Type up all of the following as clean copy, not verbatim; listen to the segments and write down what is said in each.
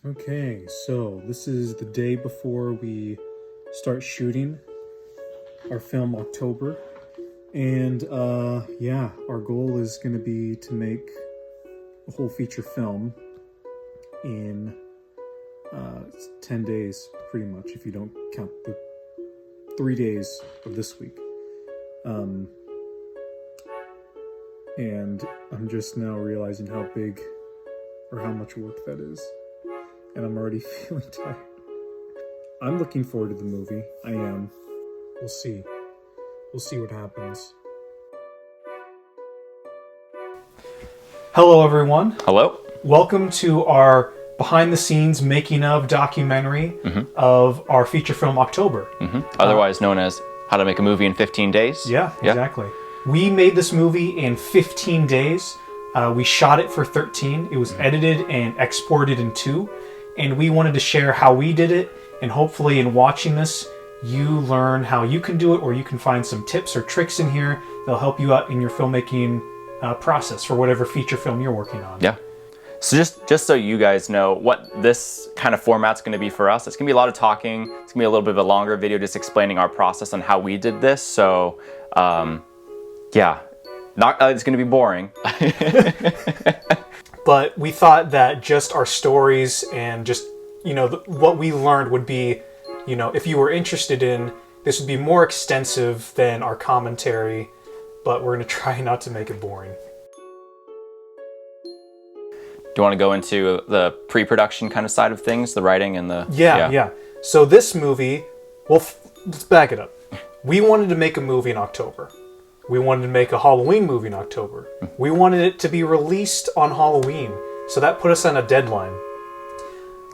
Okay, so this is the day before we start shooting our film October. And yeah, our goal is going to be to make a whole feature film in 10 days, pretty much, if you don't count the 3 days of this week. And I'm just now realizing how big or how much work that is. And I'm already feeling tired. I'm looking forward to the movie. I am. We'll see. We'll see what happens. Hello, everyone. Hello. Welcome to our behind-the-scenes making-of documentary of our feature film October. Otherwise known as How to Make a Movie in 15 Days. Yeah, exactly. We made this movie in 15 days. We shot it for 13. It was edited and exported in 2. And we wanted to share how we did it. And hopefully in watching this, you learn how you can do it, or you can find some tips or tricks in here that'll help you out in your filmmaking process for whatever feature film you're working on. Yeah. So just so you guys know what this kind of format's going to be for us, it's going to be a lot of talking. It's going to be a little bit of a longer video just explaining our process on how we did this. So, yeah, it's going to be boring. But we thought that just our stories and just, what we learned would be, if you were interested in, this would be more extensive than our commentary, but we're going to try not to make it boring. Do you want to go into the pre-production kind of side of things, the writing and the... Yeah. So this movie, let's back it up. We wanted to make a movie in October. We wanted to make a Halloween movie in October. We wanted it to be released on Halloween, so that put us on a deadline.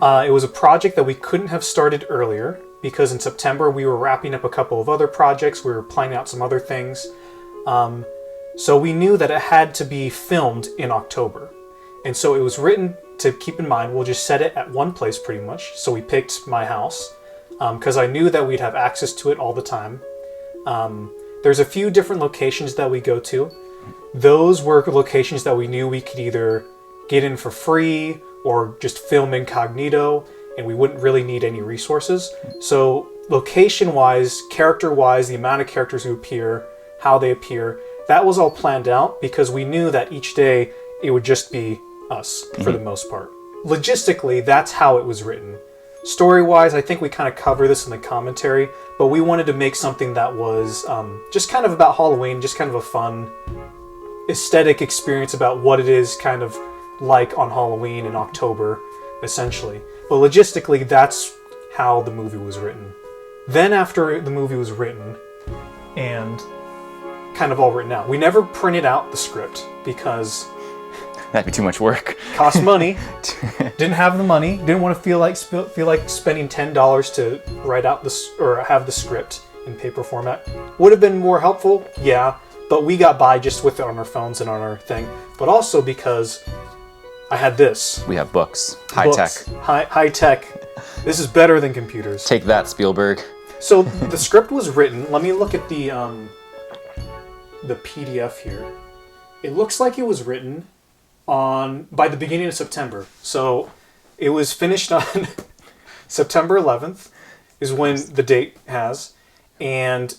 It was a project that we couldn't have started earlier, because in September we were wrapping up a couple of other projects, we were planning out some other things. So we knew that it had to be filmed in October. And so it was written to keep in mind, we'll just set it at one place pretty much. So we picked my house, because I knew that we'd have access to it all the time. There's a few different locations that we go to. Those were locations that we knew we could either get in for free or just film incognito, and we wouldn't really need any resources. So location-wise, character-wise, the amount of characters who appear, how they appear, that was all planned out because we knew that each day it would just be us for the most part. Logistically, that's how it was written. Story-wise, I think we kind of cover this in the commentary, but we wanted to make something that was just kind of about Halloween, just kind of a fun, aesthetic experience about what it is kind of like on Halloween in October, essentially. But logistically, that's how the movie was written. Then after the movie was written, and kind of all written out, we never printed out the script because... That'd be too much work. Cost money. Didn't have the money. Didn't want to feel like spending $10 to write out this or have the script in paper format. Would have been more helpful, yeah, but we got by just with it on our phones and on our thing. But also because I had this. We have books. High tech. High tech. This is better than computers. Take that, Spielberg. So the script was written. Let me look at the PDF here. It looks like it was written by the beginning of September. So it was finished on September 11th is when the date has. And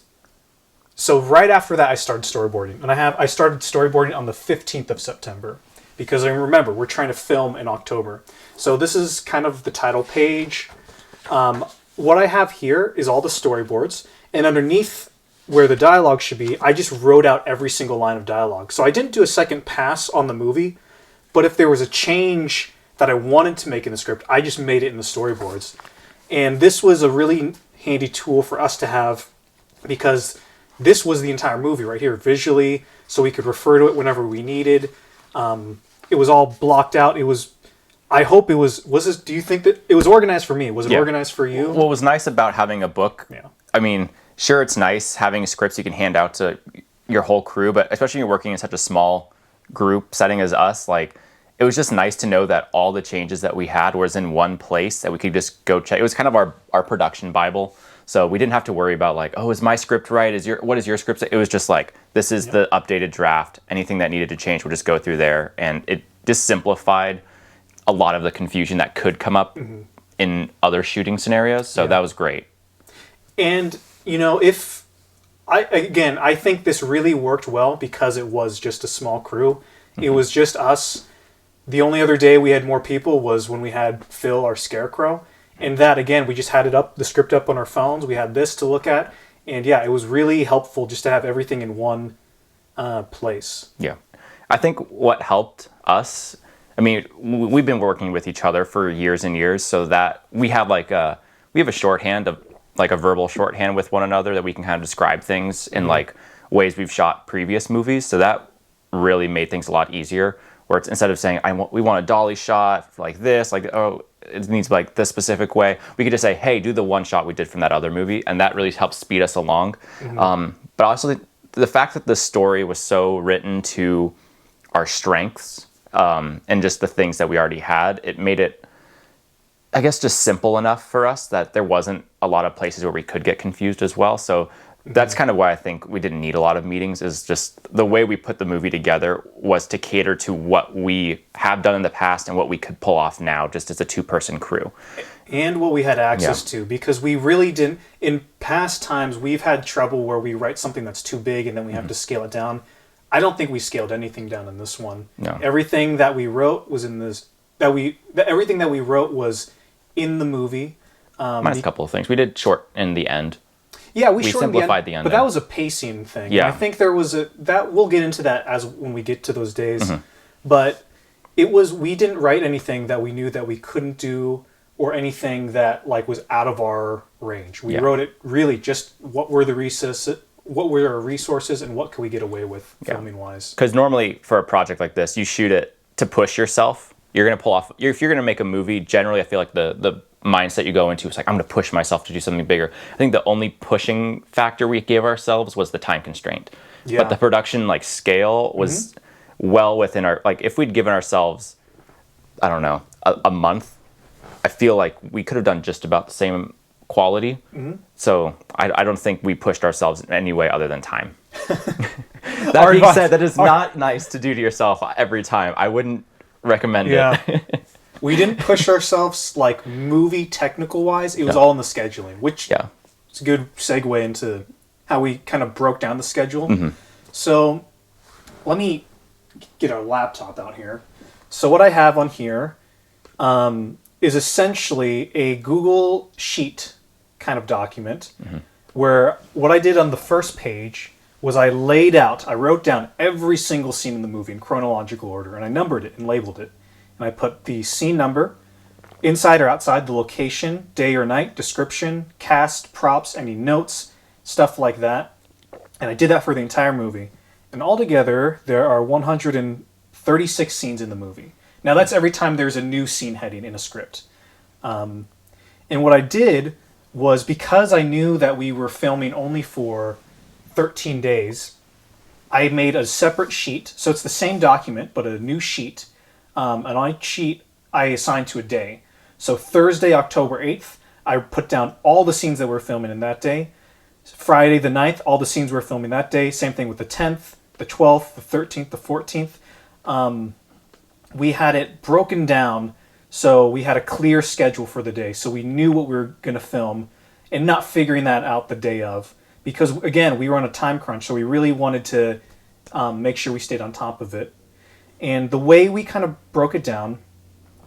so right after that I started storyboarding. And I started storyboarding on the 15th of September. Because I remember, we're trying to film in October. So this is kind of the title page. What I have here is all the storyboards. And underneath where the dialogue should be, I just wrote out every single line of dialogue. So I didn't do a second pass on the movie. But if there was a change that I wanted to make in the script, I just made it in the storyboards. And this was a really handy tool for us to have because this was the entire movie right here, visually, so we could refer to it whenever we needed. It was all blocked out. Do you think that it was organized for me? Was it organized for you? What was nice about having a book, I mean, sure, it's nice having scripts you can hand out to your whole crew, but especially when you're working in such a small group setting as us, like, it was just nice to know that all the changes that we had was in one place that we could just go check. It was kind of our production Bible. So we didn't have to worry about like, oh, is my script right? What is your script? It was just like, this is the updated draft. Anything that needed to change, we'll just go through there. And it just simplified a lot of the confusion that could come up in other shooting scenarios. So that was great. And, you know, I think this really worked well because it was just a small crew. It was just us. The only other day we had more people was when we had Phil, our Scarecrow. And that, again, we just had the script up on our phones. We had this to look at. And yeah, it was really helpful just to have everything in one place. Yeah. I think what helped us, I mean, we've been working with each other for years and years, so that we have we have a shorthand of like a verbal shorthand with one another that we can kind of describe things in like ways we've shot previous movies. So that really made things a lot easier. Where it's instead of saying we want a dolly shot like this, like it needs like this specific way, we could just say, hey, do the one shot we did from that other movie, and that really helps speed us along. But also the fact that the story was so written to our strengths and just the things that we already had, it made it, I guess, just simple enough for us that there wasn't a lot of places where we could get confused as well. So that's kind of why I think we didn't need a lot of meetings, is just the way we put the movie together was to cater to what we have done in the past and what we could pull off now just as a two-person crew. And what we had access to, because we really didn't, in past times, we've had trouble where we write something that's too big and then we have to scale it down. I don't think we scaled anything down in this one. No. Everything that we wrote was in this, everything that we wrote was in the movie. Minus a couple of things. We did short in the end. Yeah, we simplified the end. But that was a pacing thing. Yeah. I think there was that we'll get into that when we get to those days. But we didn't write anything that we knew that we couldn't do or anything that like was out of our range. We wrote it really just what were our resources and what could we get away with filming wise. Because normally for a project like this, you shoot it to push yourself. You're going to pull off, if you're going to make a movie, generally I feel like the mindset you go into is like, I'm going to push myself to do something bigger. I think the only pushing factor we gave ourselves was the time constraint. But the production like scale was well within our, like if we'd given ourselves, I don't know, a month, I feel like we could have done just about the same quality. So I don't think we pushed ourselves in any way other than time. That being said, that is not nice to do to yourself every time. I wouldn't recommend it. We didn't push ourselves like movie technical wise. It was all in the scheduling, which it's a good segue into how we kind of broke down the schedule. So let me get our laptop out here. So what I have on here is essentially a Google Sheet kind of document where what I did on the first page was I wrote down every single scene in the movie in chronological order, and I numbered it and labeled it. And I put the scene number, inside or outside, the location, day or night, description, cast, props, any notes, stuff like that. And I did that for the entire movie. And altogether, there are 136 scenes in the movie. Now, that's every time there's a new scene heading in a script. And what I did was, because I knew that we were filming only for 13 days, I made a separate sheet. So it's the same document, but a new sheet. And on each sheet, I assigned to a day. So Thursday, October 8th, I put down all the scenes that we're filming in that day. Friday the 9th, all the scenes we're filming that day. Same thing with the 10th, the 12th, the 13th, the 14th. We had it broken down, so we had a clear schedule for the day. So we knew what we were going to film and not figuring that out the day of. Because, again, we were on a time crunch, so we really wanted to make sure we stayed on top of it. And the way we kind of broke it down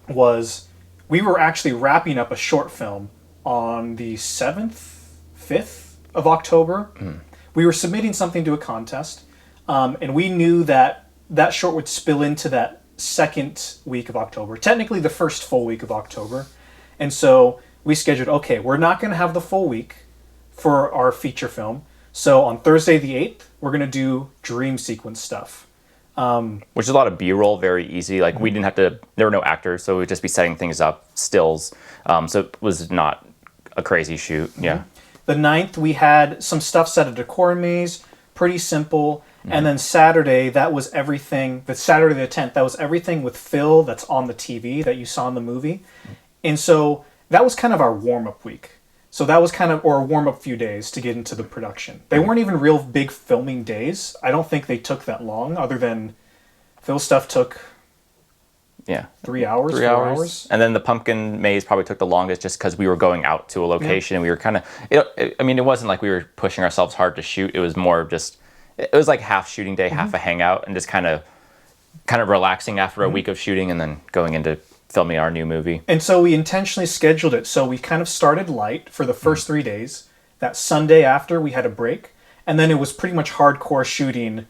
was we were actually wrapping up a short film on the 5th of October. We were submitting something to a contest, and we knew that that short would spill into that second week of October, technically the first full week of October. And so we scheduled, okay, we're not going to have the full week for our feature film. So on Thursday the 8th, we're going to do dream sequence stuff. Which is a lot of B-roll, very easy. Like we didn't have to, there were no actors, so we'd just be setting things up, stills. So it was not a crazy shoot. The 9th, we had some stuff set at Decor Maze, pretty simple. And then Saturday, that was everything, the Saturday the 10th, that was everything with Phil that's on the TV that you saw in the movie. And so that was kind of our warm-up week. So that was kind of, or a warm-up few days to get into the production. They weren't even real big filming days. I don't think they took that long, other than Phil's stuff took Yeah. 3 hours, 3 4 hours. hours. And then the pumpkin maze probably took the longest just because we were going out to a location and we were kind of, I mean, it wasn't like we were pushing ourselves hard to shoot. It was more of just, it was like half shooting day, half a hangout, and just kind of relaxing after a week of shooting and then going into filming our new movie. And so we intentionally scheduled it. So we kind of started light for the first 3 days. That Sunday after, we had a break. And then it was pretty much hardcore shooting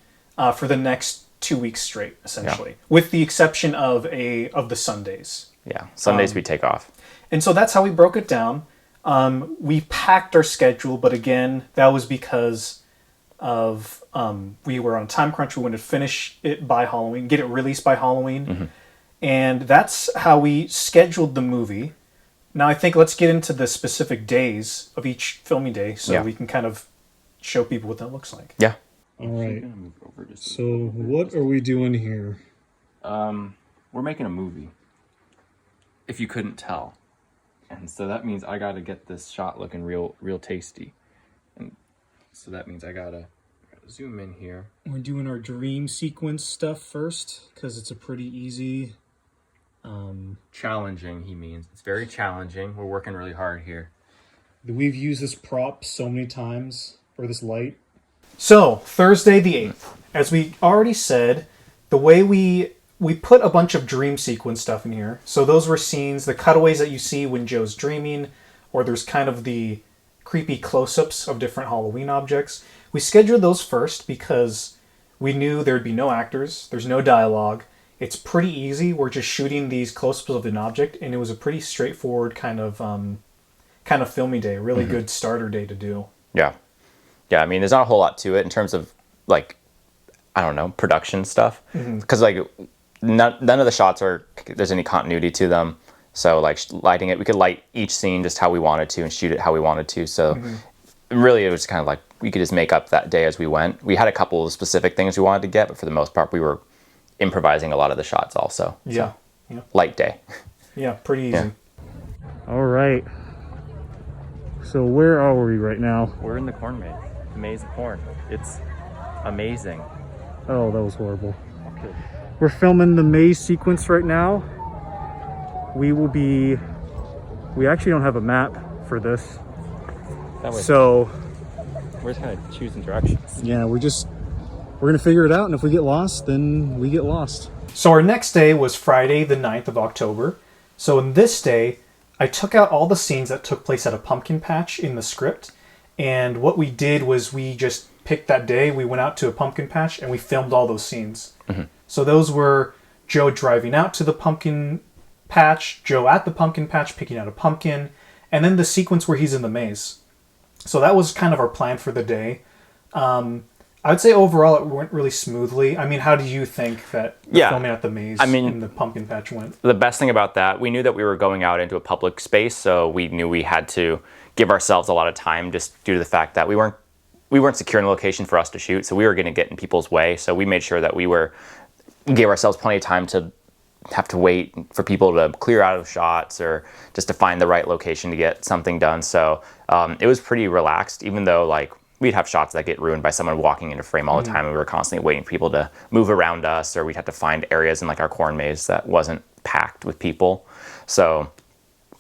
for the next 2 weeks straight, essentially, with the exception of the Sundays. Yeah, Sundays we take off. And so that's how we broke it down. We packed our schedule, but again, that was because of we were on a time crunch. We wanted to finish it by Halloween, get it released by Halloween. And that's how we scheduled the movie. Now I think let's get into the specific days of each filming day so we can kind of show people what that looks like. Yeah. All right. So what are we doing here? We're making a movie. If you couldn't tell. And so that means I gotta get this shot looking real tasty. And so that means I gotta zoom in here. We're doing our dream sequence stuff first because it's a pretty easy. Challenging, he means. It's very challenging. We're working really hard here. We've used this prop so many times, or this light. So, Thursday the 8th. As we already said, the way we put a bunch of dream sequence stuff in here. So those were scenes, the cutaways that you see when Joe's dreaming, or there's kind of the creepy close-ups of different Halloween objects. We scheduled those first because we knew there'd be no actors, there's no dialogue. It's pretty easy. We're just shooting these close-ups of an object, and it was a pretty straightforward kind of filmy day, really good starter day to do. Yeah. Yeah, I mean, there's not a whole lot to it in terms of, like, I don't know, production stuff. Because, like, none of the shots there's any continuity to them. So, like, lighting it, we could light each scene just how we wanted to and shoot it how we wanted to. So, really, it was kind of like we could just make up that day as we went. We had a couple of specific things we wanted to get, but for the most part, we were improvising a lot of the shots also. Yeah. So, light day. Yeah, pretty easy. Yeah. All right. So where are we right now? We're in the corn maze. The maze of corn. It's amazing. Oh, that was horrible. Okay. We're filming the maze sequence right now. We actually don't have a map for this. So we're just kind of choosing directions. Yeah, we're gonna figure it out, and if we get lost, then we get lost. So our next day was Friday the 9th of October. So in this day, I took out all the scenes that took place at a pumpkin patch in the script. And what we did was we just picked that day, we went out to a pumpkin patch, and we filmed all those scenes. So those were Joe driving out to the pumpkin patch, Joe at the pumpkin patch picking out a pumpkin, and then the sequence where he's in the maze. So that was kind of our plan for the day. I would say overall it went really smoothly. I mean, how do you think that filming at the maze in the pumpkin patch went? The best thing about that, we knew that we were going out into a public space, so we knew we had to give ourselves a lot of time just due to the fact that we weren't securing the location for us to shoot, so we were going to get in people's way. So we made sure that we gave ourselves plenty of time to have to wait for people to clear out of shots or just to find the right location to get something done. So it was pretty relaxed, even though like we'd have shots that get ruined by someone walking into frame all the time, and we were constantly waiting for people to move around us, or we'd have to find areas in like our corn maze that wasn't packed with people. So,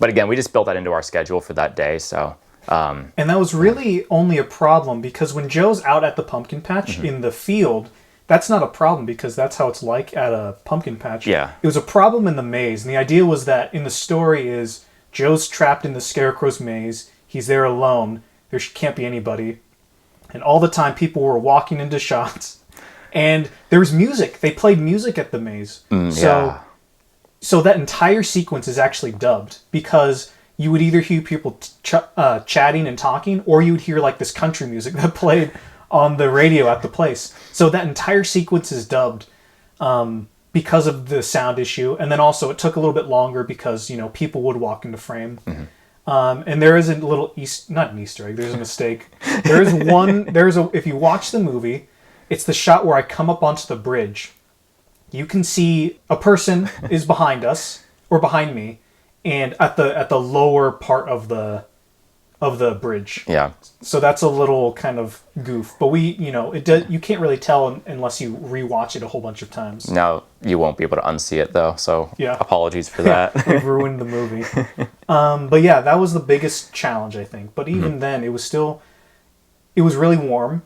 but again, we just built that into our schedule for that day. So, and that was really only a problem because when Joe's out at the pumpkin patch in the field, that's not a problem because that's how it's like at a pumpkin patch. Yeah. It was a problem in the maze. And the idea was that in the story is Joe's trapped in the Scarecrow's maze. He's there alone. There can't be anybody. And all the time people were walking into shots. And there was music. They played music at the maze. So that entire sequence is actually dubbed because you would either hear people chatting and talking, or you would hear like this country music that played on the radio at the place. So that entire sequence is dubbed because of the sound issue. And then also it took a little bit longer because, people would walk into frame. And there is a little not an Easter egg, there's a mistake. If you watch the movie, it's the shot where I come up onto the bridge. You can see a person is behind us or behind me, and at the lower part of the of the bridge. Yeah. So that's a little kind of goof. But you can't really tell unless you rewatch it a whole bunch of times. Now you won't be able to unsee it though, so yeah. apologies for that. We've ruined the movie. But yeah, that was the biggest challenge, I think. But even then, it was really warm.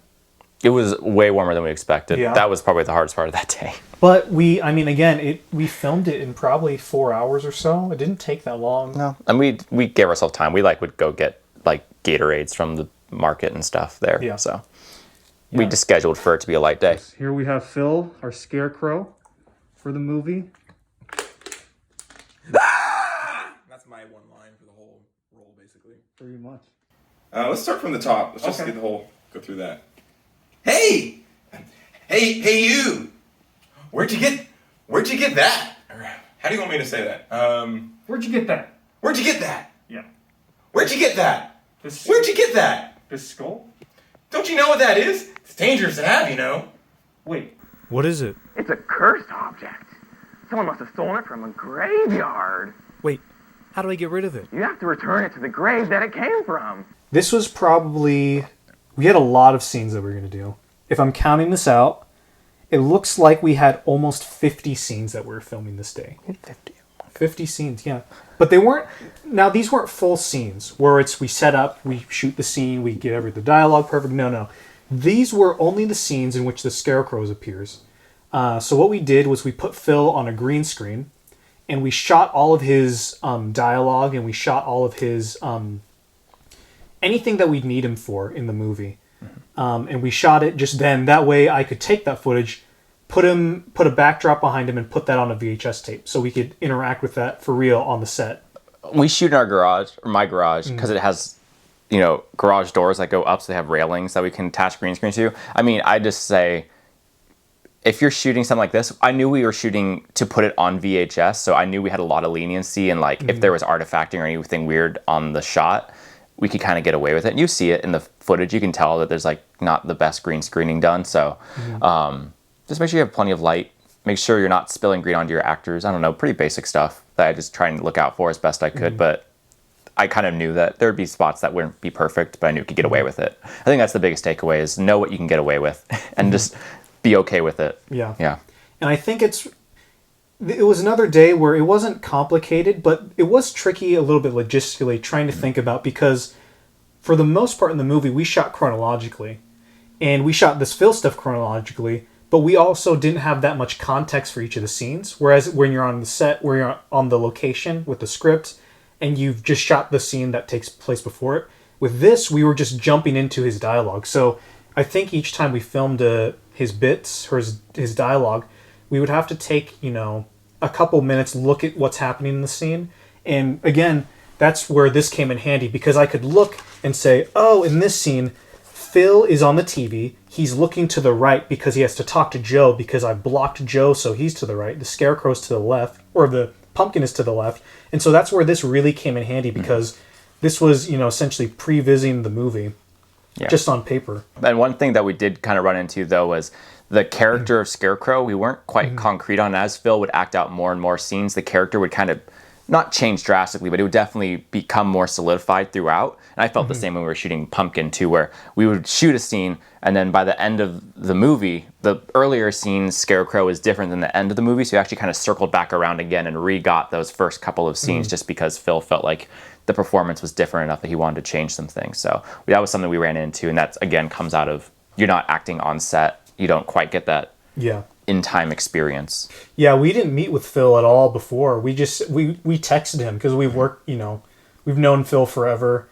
It was way warmer than we expected. Yeah. That was probably the hardest part of that day. But we filmed it in probably 4 hours or so. It didn't take that long. No. And we gave ourselves time. We would go get like Gatorades from the market and stuff there. Yeah. So we just scheduled for it to be a light day. Here we have Phil, our Scarecrow for the movie. That's my one line for the whole role, basically. Pretty much. Let's start from the top. Let's just Okay. go through that. Hey, you! Where'd you get that? Or, how do you want me to say that? Where'd you get that? Where'd you get that? Yeah. Where'd you get that? This Where'd you get that? skull? Don't you know what that is? It's dangerous to have, Wait. What is it? It's a cursed object. Someone must have stolen it from a graveyard. Wait, how do I get rid of it? You have to return it to the grave that it came from. This was probably... We had a lot of scenes that we were going to do. If I'm counting this out, it looks like we had almost 50 scenes that we were filming this day. 50 scenes, yeah. But they weren't... Now, these weren't full scenes where we set up, we shoot the scene, we get the dialogue perfect. No. These were only the scenes in which the Scarecrow appears. So what we did was we put Phil on a green screen, and we shot all of his dialogue, and we shot all of his... anything that we'd need him for in the movie. And we shot it just then. That way I could take that footage, put a backdrop behind him, and put that on a VHS tape so we could interact with that for real on the set. We shoot in our garage, or my garage, because it has, garage doors that go up, so they have railings that we can attach green screen to. I mean, I just say, if you're shooting something like this, I knew we were shooting to put it on VHS, so I knew we had a lot of leniency, and if there was artifacting or anything weird on the shot, we could kind of get away with it. And you see it in the footage. You can tell that there's not the best green screening done. So just make sure you have plenty of light. Make sure you're not spilling green onto your actors. I don't know, pretty basic stuff that I just trying to look out for as best I could. But I kind of knew that there would be spots that wouldn't be perfect, but I knew we could get away with it. I think that's the biggest takeaway is know what you can get away with and just be okay with it. Yeah. Yeah. And I think it was another day where it wasn't complicated, but it was tricky a little bit logistically trying to think about, because for the most part in the movie, we shot chronologically. And we shot this Phil stuff chronologically, but we also didn't have that much context for each of the scenes. Whereas when you're on the set, where you're on the location with the script, and you've just shot the scene that takes place before it, with this, we were just jumping into his dialogue. So I think each time we filmed his bits or his dialogue, we would have to take, a couple minutes, look at what's happening in the scene. And again, that's where this came in handy, because I could look and say, oh, in this scene, Phil is on the TV. He's looking to the right because he has to talk to Joe, because I blocked Joe, so he's to the right. The Scarecrow's to the left, or the pumpkin is to the left. And so that's where this really came in handy, because this was, essentially pre-visiting the movie, just on paper. And one thing that we did kind of run into, though, was the character of Scarecrow, we weren't quite concrete on. As Phil would act out more and more scenes, the character would kind of not change drastically, but it would definitely become more solidified throughout. And I felt the same when we were shooting Pumpkin too, where we would shoot a scene, and then by the end of the movie, the earlier scenes, Scarecrow is different than the end of the movie, so we actually kind of circled back around again and re-got those first couple of scenes just because Phil felt like the performance was different enough that he wanted to change some things. So that was something we ran into, and that, again, comes out of you're not acting on set. You don't quite get that in-time experience. Yeah, we didn't meet with Phil at all before. We texted him because we've worked, we've known Phil forever.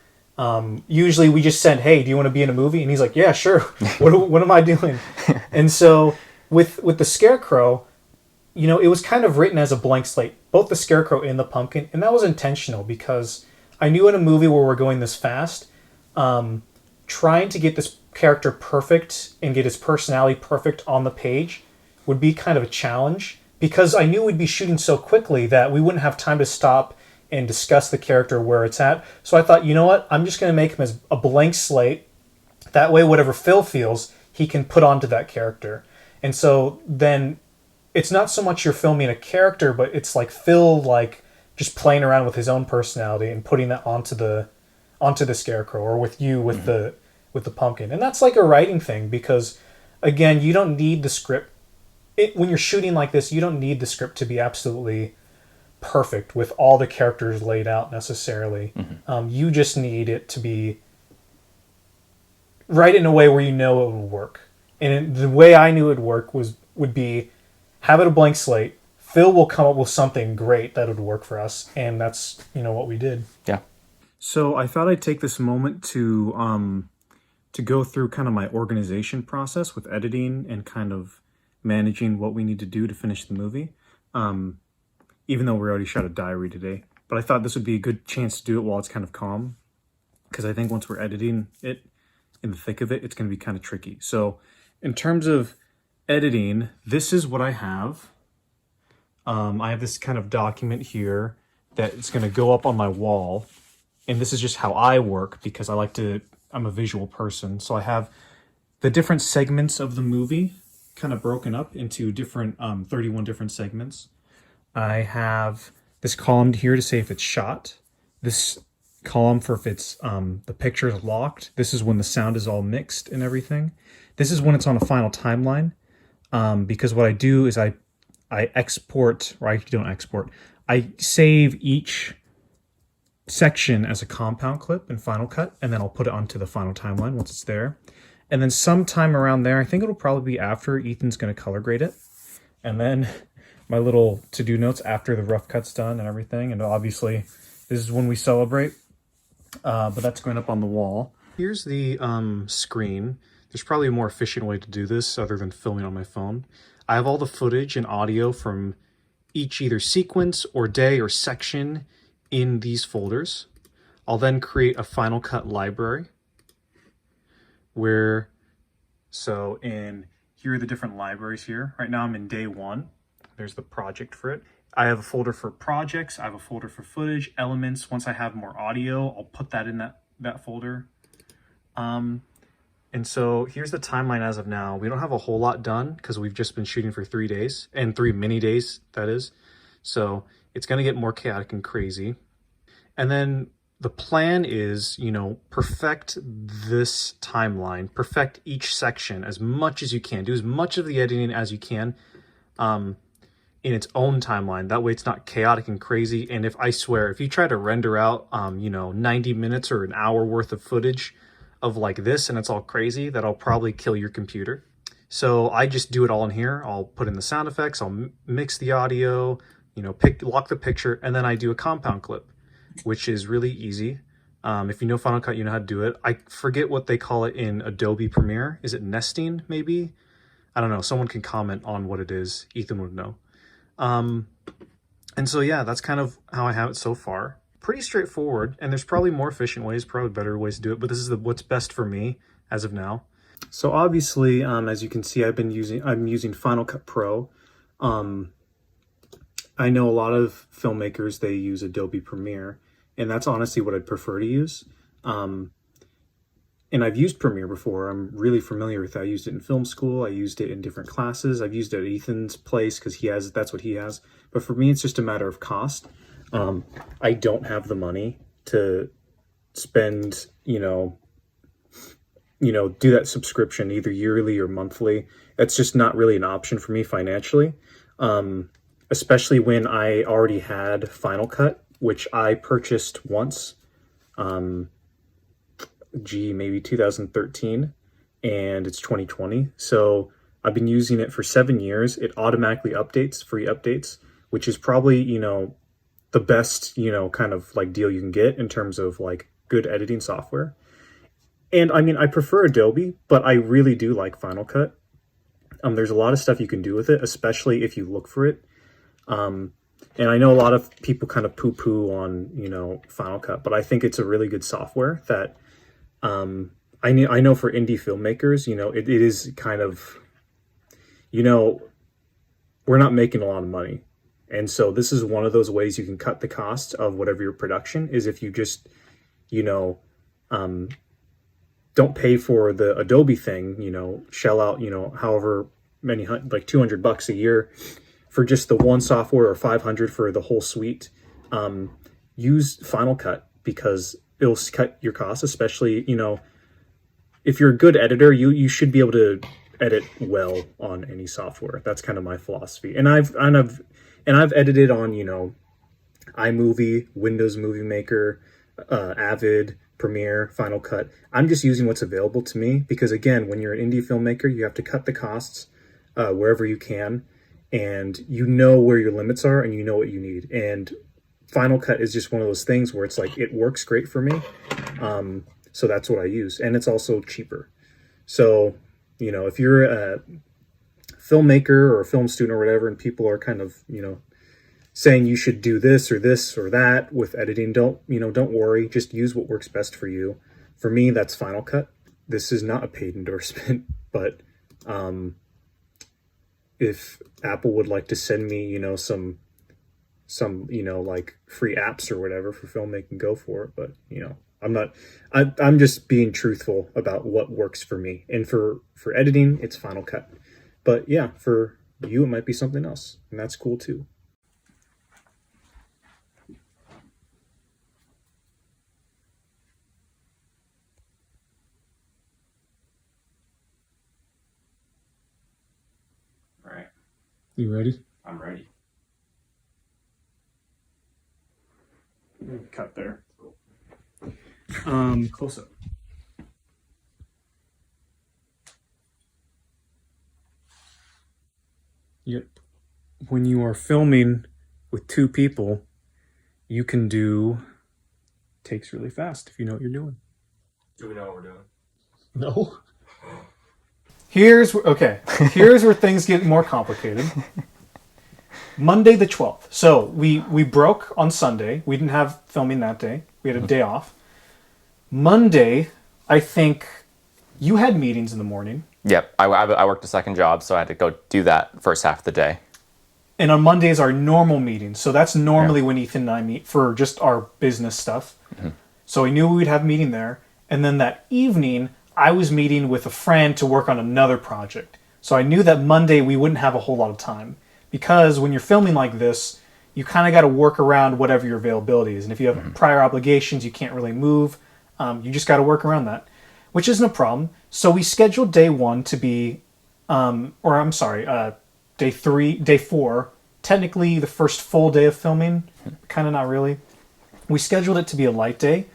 Usually we just said, hey, do you want to be in a movie? And he's like, yeah, sure. What am I doing? And so with the Scarecrow, it was kind of written as a blank slate, both the Scarecrow and the Pumpkin. And that was intentional because I knew in a movie where we're going this fast, trying to get this character perfect and get his personality perfect on the page would be kind of a challenge, because I knew we'd be shooting so quickly that we wouldn't have time to stop and discuss the character where it's at. So I thought, you know what, I'm just going to make him as a blank slate. That way, whatever Phil feels, he can put onto that character. And so then it's not so much you're filming a character, but it's like Phil just playing around with his own personality and putting that onto onto the Scarecrow, or with you with the pumpkin. And that's like a writing thing, because again, you don't need the script. When you're shooting like this, you don't need the script to be absolutely perfect with all the characters laid out necessarily. You just need it to be right in a way where you know it would work. And the way I knew it would work would be have it a blank slate. Phil will come up with something great that would work for us, and that's what we did. Yeah. So I thought I'd take this moment to go through kind of my organization process with editing and kind of managing what we need to do to finish the movie. Even though we already shot a diary today, but I thought this would be a good chance to do it while it's kind of calm, because I think once we're editing it in the thick of it, it's going to be kind of tricky. So in terms of editing, this is what I have. I have this kind of document here that it's going to go up on my wall. And this is just how I work, because I'm a visual person. So I have the different segments of the movie kind of broken up into different 31 different segments. I have this column here to say if it's shot. This column for if it's the picture is locked. This is when the sound is all mixed and everything. This is when it's on a final timeline. Because what I do is I export, or I don't export. I save each section as a compound clip in Final Cut, and then I'll put it onto the final timeline once it's there. And then sometime around there, I think it'll probably be after Ethan's going to color grade it. And then my little to-do notes after the rough cut's done and everything. And obviously, this is when we celebrate. But that's going up on the wall. Here's the screen. There's probably a more efficient way to do this other than filming on my phone. I have all the footage and audio from each either sequence or day or section in these folders. I'll then create a Final Cut library here are the different libraries here. Right now I'm in day 1. There's the project for it. I have a folder for projects. I have a folder for footage, elements. Once I have more audio, I'll put that in that folder. And so here's the timeline as of now. We don't have a whole lot done because we've just been shooting for 3 days, and 3 mini days, that is. So it's going to get more chaotic and crazy. And then the plan is, perfect this timeline, perfect each section as much as you can. Do as much of the editing as you can in its own timeline. That way it's not chaotic and crazy. And if you try to render out, 90 minutes or an hour worth of footage of like this and it's all crazy, that'll probably kill your computer. So I just do it all in here. I'll put in the sound effects, I'll mix the audio, lock the picture, and then I do a compound clip, which is really easy. If you know Final Cut, you know how to do it. I forget what they call it in Adobe Premiere. Is it nesting, maybe? I don't know. Someone can comment on what it is. Ethan would know. And so, yeah, that's kind of how I have it so far. Pretty straightforward, and there's probably more efficient ways, probably better ways to do it, but this is what's best for me as of now. So obviously, as you can see, I'm using Final Cut Pro. I know a lot of filmmakers, they use Adobe Premiere, and that's honestly what I'd prefer to use. And I've used Premiere before. I'm really familiar with it. I used it in film school. I used it in different classes. I've used it at Ethan's place because that's what he has. But for me, it's just a matter of cost. I don't have the money to spend, do that subscription either yearly or monthly. That's just not really an option for me financially. Especially when I already had Final Cut, which I purchased once, maybe 2013, and it's 2020. So I've been using it for 7 years. It automatically updates, free updates, which is probably, the best, kind of like deal you can get in terms of like good editing software. And I mean, I prefer Adobe, but I really do like Final Cut. There's a lot of stuff you can do with it, especially if you look for it. And I know a lot of people kind of poo-poo on, Final Cut, but I think it's a really good software that I know for indie filmmakers, it is kind of, we're not making a lot of money. And so this is one of those ways you can cut the cost of whatever your production is if you just, don't pay for the Adobe thing, shell out, however many, like $200 a year for just the one software or $500 for the whole suite. Use Final Cut because it'll cut your costs, especially, you know, if you're a good editor, you should be able to edit well on any software. That's kind of my philosophy. And I've edited on, you know, iMovie, Windows Movie Maker, Avid, Premiere, Final Cut. I'm just using what's available to me because, again, when you're an indie filmmaker, you have to cut the costs wherever you can, and you know where your limits are and you know what you need. And Final Cut is just one of those things where it's like, it works great for me. So that's what I use. And it's also cheaper. So, you know, if you're a filmmaker or a film student or whatever, and people are kind of, you know, saying you should do this or that with editing, don't worry. Just use what works best for you. For me, that's Final Cut. This is not a paid endorsement, but if Apple would like to send me, you know, some, you know, like free apps or whatever for filmmaking, go for it. But, you know, I'm just being truthful about what works for me. And for editing, it's Final Cut. But yeah, for you, it might be something else. And that's cool too. All right. You ready? I'm ready. Cut there. Close up. Yep. When you are filming with two people, you can do takes really fast if you know what you're doing. Do we know what we're doing? No. Here's where things get more complicated. Monday the 12th. So we broke on Sunday. We didn't have filming that day. We had a day off. Monday, I think you had meetings in the morning. Yep. I worked a second job, so I had to go do that first half of the day. And on Mondays are normal meetings. So that's normally when Ethan and I meet for just our business stuff. Mm-hmm. So we knew we'd have a meeting there. And then that evening, I was meeting with a friend to work on another project. So I knew that Monday we wouldn't have a whole lot of time. Because when you're filming like this, you kind of got to work around whatever your availability is. And if you have prior obligations, you can't really move. You just got to work around that, which isn't a problem. So we scheduled day 1 to be, day 4, technically the first full day of filming, kind of not really. We scheduled it to be a light day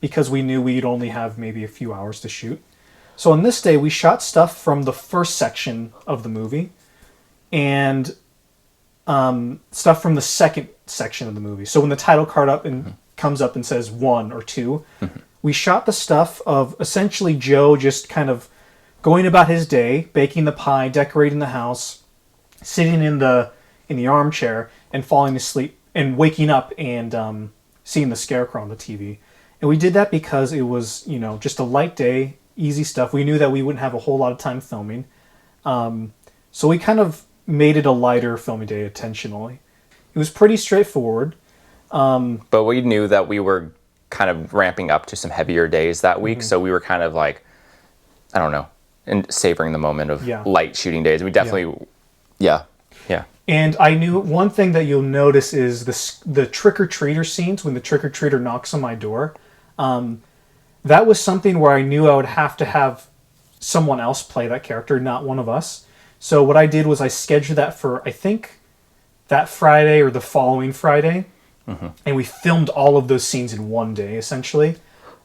because we knew we'd only have maybe a few hours to shoot. So on this day, we shot stuff from the first section of the movie and stuff from the second section of the movie. So when the title card comes up and says 1 or 2, we shot the stuff of essentially Joe just kind of going about his day, baking the pie, decorating the house, sitting in the armchair and falling asleep and waking up and seeing the Scarecrow on the TV. And we did that because it was, you know, just a light day, easy stuff. We knew that we wouldn't have a whole lot of time filming. So we kind of made it a lighter filming day intentionally. It was pretty straightforward. But we knew that we were kind of ramping up to some heavier days that week. So we were kind of like, I don't know, and savoring the moment of light shooting days. We definitely, yeah. And I knew one thing that you'll notice is the trick-or-treater scenes when the trick-or-treater knocks on my door. That was something where I knew I would have to have someone else play that character, not one of us. So what I did was I scheduled that for, I think, that Friday or the following Friday. And we filmed all of those scenes in one day, essentially.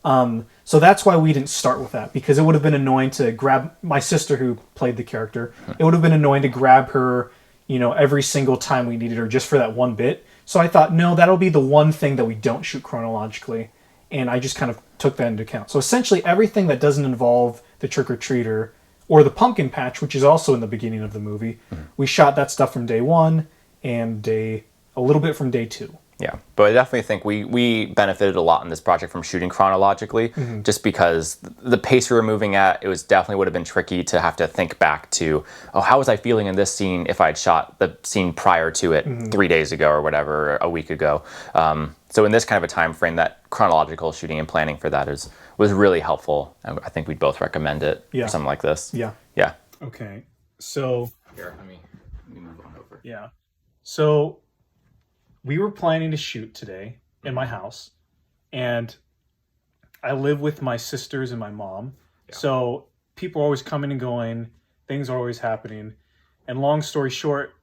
So that's why we didn't start with that, because it would have been annoying to grab my sister who played the character. It would have been annoying to grab her, you know, every single time we needed her just for that one bit. So I thought, no, that'll be the one thing that we don't shoot chronologically. And I just kind of took that into account. So essentially everything that doesn't involve the trick-or-treater or the pumpkin patch, which is also in the beginning of the movie, we shot that stuff from day 1 and a little bit from day 2. Yeah, but I definitely think we benefited a lot in this project from shooting chronologically, just because the pace we were moving at, it was definitely would have been tricky to have to think back to, oh, how was I feeling in this scene if I'd shot the scene prior to it 3 days ago or whatever, or a week ago. So in this kind of a time frame, that chronological shooting and planning for that was really helpful. I think we'd both recommend it for something like this. Yeah. Okay, so... Here, let me move on over. Yeah. So... we were planning to shoot today in my house, and I live with my sisters and my mom. Yeah. So people are always coming and going. Things are always happening. And long story short,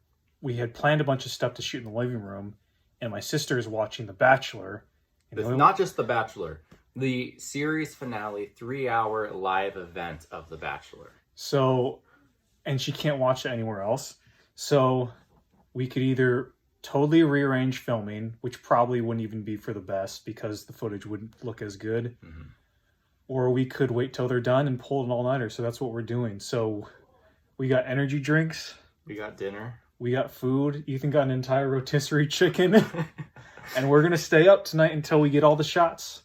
we had planned a bunch of stuff to shoot in the living room, and my sister is watching The Bachelor. It's not just The Bachelor. The series finale 3-hour live event of The Bachelor. So, and she can't watch it anywhere else. So we could either totally rearrange filming, which probably wouldn't even be for the best because the footage wouldn't look as good. Mm-hmm. Or we could wait till they're done and pull an all-nighter. So that's what we're doing. So we got energy drinks. We got dinner. We got food. Ethan got an entire rotisserie chicken. And we're going to stay up tonight until we get all the shots.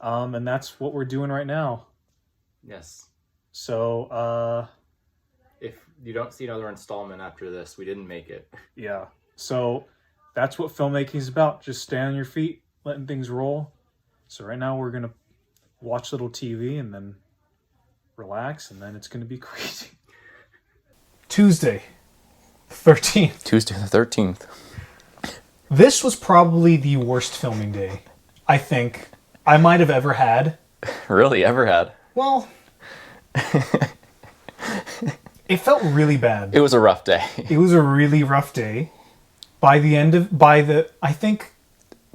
And that's what we're doing right now. Yes. So, if you don't see another installment after this, we didn't make it. Yeah. So that's what filmmaking is about. Just stay on your feet, letting things roll. So right now we're going to watch a little TV and then relax, and then it's going to be crazy. Tuesday, 13th. Tuesday the 13th. This was probably the worst filming day I think I might have ever had. Really? Ever had? Well, it felt really bad. It was a rough day. It was a really rough day. I think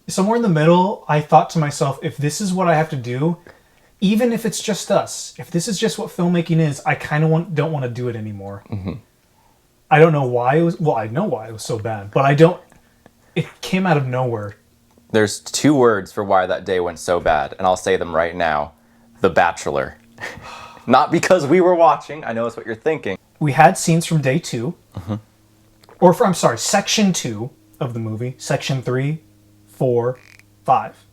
somewhere in the middle, I thought to myself, if this is what I have to do, even if it's just us, if this is just what filmmaking is, I kind of don't want to do it anymore. Mm-hmm. I don't know why it was, well, I know why it was so bad, but it came out of nowhere. There's 2 words for why that day went so bad, and I'll say them right now. The Bachelor. Not because we were watching. I know that's what you're thinking. We had scenes from day 2. Mm-hmm. Section 2 of the movie. Section 3, 4, 5.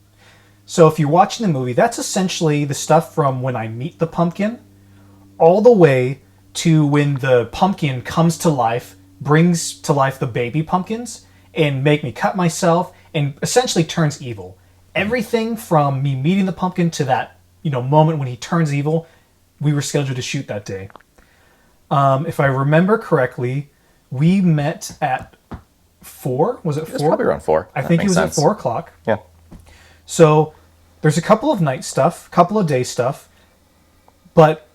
So if you're watching the movie, that's essentially the stuff from when I meet the pumpkin all the way to when the pumpkin comes to life, brings to life the baby pumpkins, and make me cut myself, and essentially turns evil. Everything from me meeting the pumpkin to that, moment when he turns evil, we were scheduled to shoot that day. If I remember correctly, we met at 4. Was it 4? It was probably around 4. I think it was at 4 o'clock. Yeah. So there's a couple of night stuff, couple of day stuff, but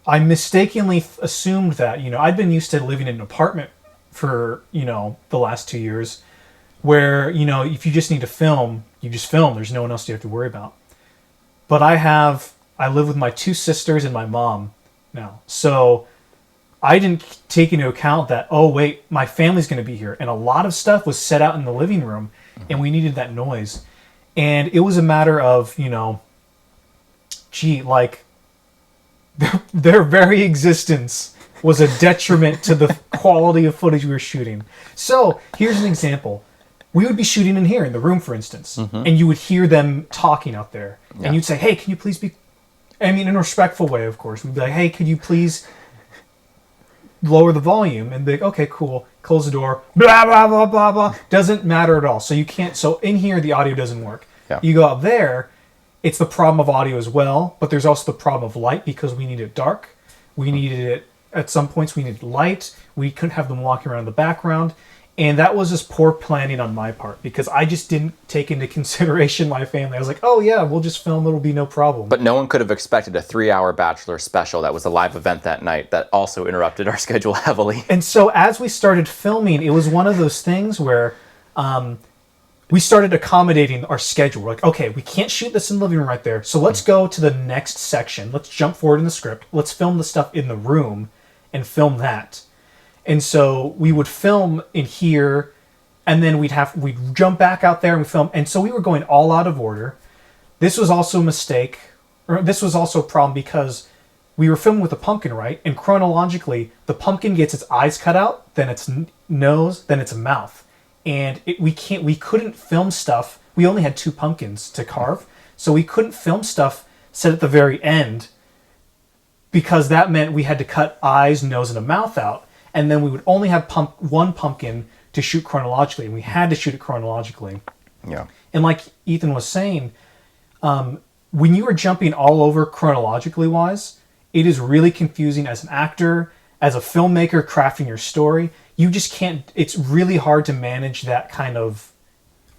I mistakenly assumed that, I'd been used to living in an apartment for, the last 2 years, where, if you just need to film, you just film. There's no one else you have to worry about. But I live with my 2 sisters and my mom now. So I didn't take into account that, oh, wait, my family's going to be here. And a lot of stuff was set out in the living room, and we needed that noise. And it was a matter of, their very existence was a detriment to the quality of footage we were shooting. So here's an example. We would be shooting in here, in the room, for instance, and you would hear them talking out there. Yeah. And you'd say, hey, can you please be... in a respectful way, of course. We'd be like, hey, could you please lower the volume? And be like, okay, cool. Close the door. Blah, blah, blah, blah, blah. Doesn't matter at all. So you can't... So in here, the audio doesn't work. Yeah. You go out there, it's the problem of audio as well, but there's also the problem of light because we needed it dark. We needed it... At some points, we needed light. We couldn't have them walking around in the background. And that was just poor planning on my part because I just didn't take into consideration my family. I was like, oh yeah, we'll just film. It'll be no problem. But no one could have expected a 3-hour Bachelor special that was a live event that night that also interrupted our schedule heavily. And so as we started filming, it was one of those things where we started accommodating our schedule. We're like, okay, we can't shoot this in the living room right there. So let's go to the next section. Let's jump forward in the script. Let's film the stuff in the room and film that. And so we would film in here, and then we'd jump back out there and we film. And so we were going all out of order. This was also a mistake, or this was also a problem because we were filming with a pumpkin, right? And chronologically, the pumpkin gets its eyes cut out, then its nose, then its mouth. And we couldn't film stuff. We only had 2 pumpkins to carve, so we couldn't film stuff set at the very end because that meant we had to cut eyes, nose, and a mouth out. And then we would only have 1 pumpkin to shoot chronologically, and we had to shoot it chronologically. Yeah. And like Ethan was saying, when you are jumping all over chronologically wise, it is really confusing as an actor, as a filmmaker crafting your story. You just can't, it's really hard to manage that kind of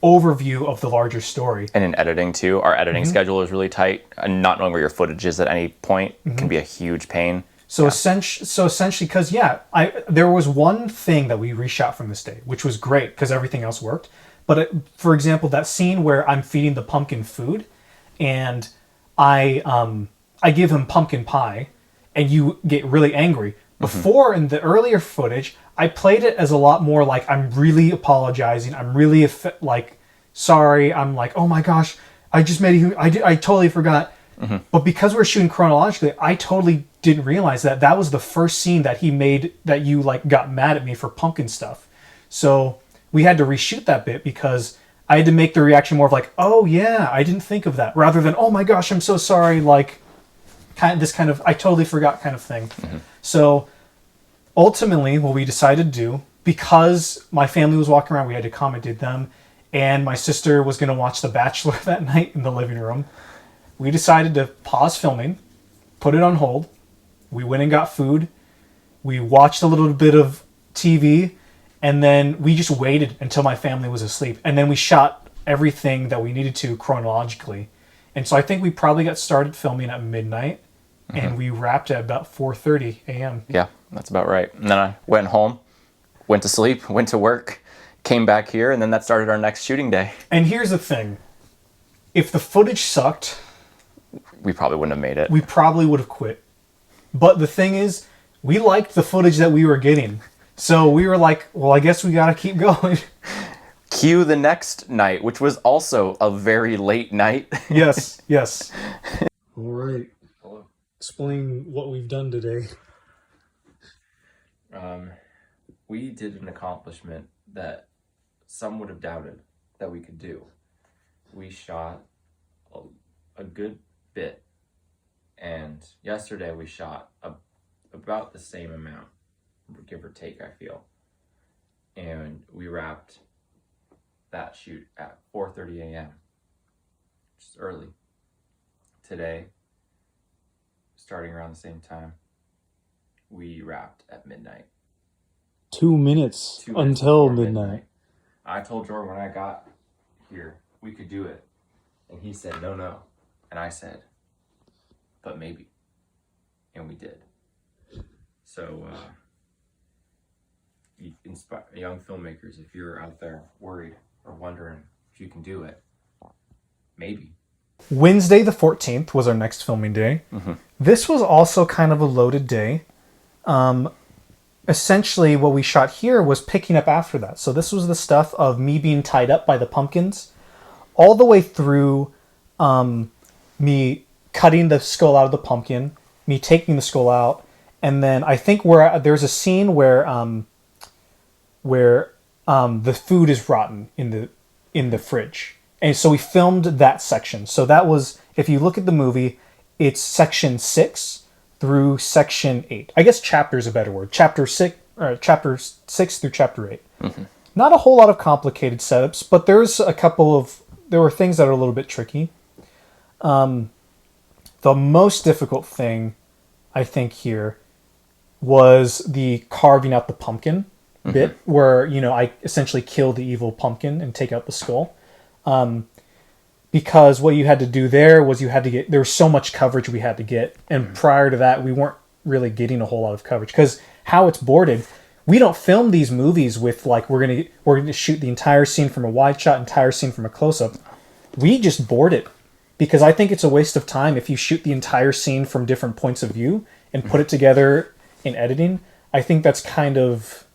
overview of the larger story. And in editing too, our editing schedule is really tight, and not knowing where your footage is at any point can be a huge pain. So essentially, because there was one thing that we reshot from this day, which was great because everything else worked. But for example, that scene where I'm feeding the pumpkin food, and I give him pumpkin pie, and you get really angry. Before, in the earlier footage, I played it as a lot more like I'm really apologizing. I'm really like sorry. I'm like, oh my gosh, I just made you. I totally forgot. But because we're shooting chronologically, I totally didn't realize that was the first scene that he made that you like got mad at me for pumpkin stuff. So we had to reshoot that bit because I had to make the reaction more of like, oh yeah, I didn't think of that, rather than, oh my gosh, I'm so sorry, like this kind of I totally forgot kind of thing. So ultimately what we decided to do, because my family was walking around, we had accommodated them, and my sister was going to watch The Bachelor that night in the living room, we decided to pause filming, put it on hold. We went and got food. We watched a little bit of TV, and then we just waited until my family was asleep. And then we shot everything that we needed to chronologically. And so I think we probably got started filming at midnight, and we wrapped at about 4:30 a.m. Yeah, that's about right. And then I went home, went to sleep, went to work, came back here, and then that started our next shooting day. And here's the thing. If the footage sucked, we probably wouldn't have made it. We probably would have quit. But the thing is, we liked the footage that we were getting. So we were like, well, I guess we got to keep going. Cue the next night, which was also a very late night. Yes. All right. Hello. Explain what we've done today. We did an accomplishment that some would have doubted that we could do. We shot a good bit, and yesterday we shot about the same amount, give or take, I feel, and we wrapped that shoot at 4:30 a.m. which is early. Today, starting around the same time, we wrapped at midnight. 2 minutes until midnight. I told Jordan when I got here we could do it, and he said no. And I said, but maybe. And we did. So, you inspire young filmmakers, if you're out there worried or wondering if you can do it, maybe. Wednesday the 14th was our next filming day. This was also kind of a loaded day. Essentially, what we shot here was picking up after that. So this was the stuff of me being tied up by the pumpkins, all the way through me cutting the skull out of the pumpkin, me taking the skull out, and then I think there's a scene where the food is rotten in the fridge, and so we filmed that section. So that was, if you look at the movie, it's section 6 through section 8. I guess chapter is a better word. Chapter 6 through chapter 8. Not a whole lot of complicated setups, but there were things that are a little bit tricky. The most difficult thing, I think, here was the carving out the pumpkin bit, where, I essentially kill the evil pumpkin and take out the skull. Because what you had to do there was there was so much coverage we had to get. And prior to that, we weren't really getting a whole lot of coverage. Because how it's boarded, we don't film these movies with like, we're going to shoot the entire scene from a wide shot, entire scene from a close-up. We just board it. Because I think it's a waste of time if you shoot the entire scene from different points of view and put it together in editing. I think that's kind of,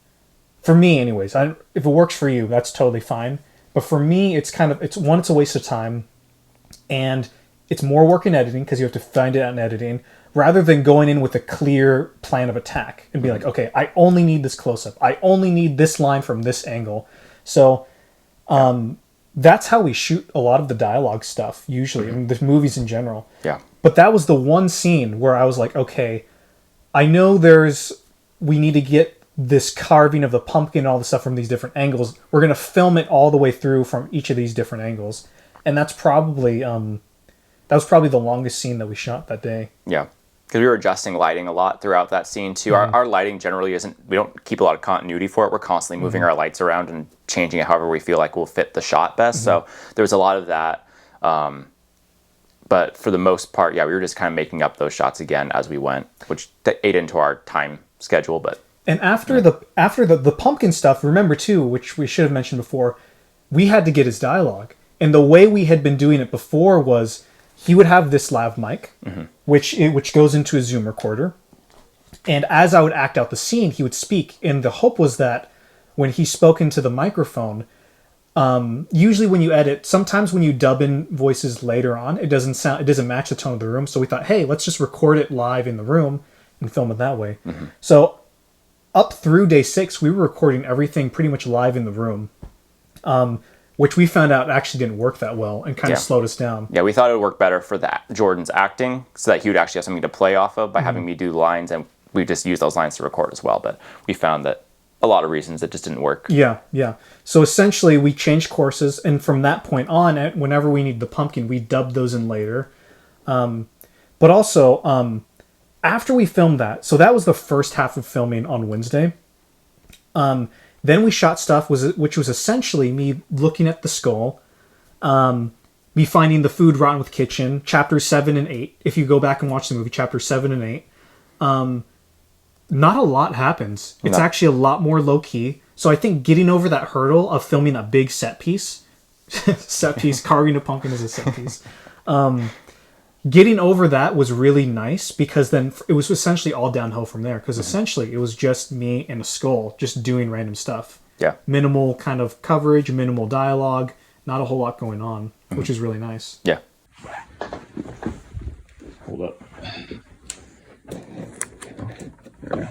for me anyways, if it works for you, that's totally fine. But for me, it's a waste of time, and it's more work in editing because you have to find it out in editing, rather than going in with a clear plan of attack and be like, okay, I only need this close-up. I only need this line from this angle. So that's how we shoot a lot of the dialogue stuff, usually, and the movies in general. Yeah. But that was the one scene where I was like, okay, I know we need to get this carving of the pumpkin and all the stuff from these different angles. We're going to film it all the way through from each of these different angles. And that's probably, that was probably the longest scene that we shot that day. Yeah. because we were adjusting lighting a lot throughout that scene too. Our lighting generally isn't, we don't keep a lot of continuity for it. We're constantly moving our lights around and changing it however we feel like will fit the shot best. So there was a lot of that. But for the most part, yeah, we were just kind of making up those shots again as we went, which ate into our time schedule. But and after the pumpkin stuff, remember too, which we should have mentioned before, we had to get his dialogue. And the way we had been doing it before was he would have this lav mic, which goes into a Zoom recorder. And as I would act out the scene, he would speak. And the hope was that when he spoke into the microphone, usually when you edit, sometimes when you dub in voices later on, it doesn't match the tone of the room. So we thought, hey, let's just record it live in the room and film it that way. So up through day 6, we were recording everything pretty much live in the room, which we found out actually didn't work that well and kind of slowed us down. Yeah, we thought it would work better for Jordan's acting so that he would actually have something to play off of by having me do lines, and we just used those lines to record as well. But we found that a lot of reasons it just didn't work. Yeah. So essentially we changed courses, and from that point on, whenever we needed the pumpkin, we dubbed those in later. But also, after we filmed that, so that was the first half of filming on Wednesday. Then we shot stuff which was essentially me looking at the skull, me finding the food rotten with kitchen, chapters 7 and 8. If you go back and watch the movie, chapters 7 and 8, not a lot happens. It's actually a lot more low key. So I think getting over that hurdle of filming a big set piece, carving a pumpkin is a set piece. Getting over that was really nice, because then it was essentially all downhill from there. Because essentially it was just me and a skull just doing random stuff. Yeah. Minimal kind of coverage, minimal dialogue, not a whole lot going on, which is really nice. Yeah. Hold up. There we go.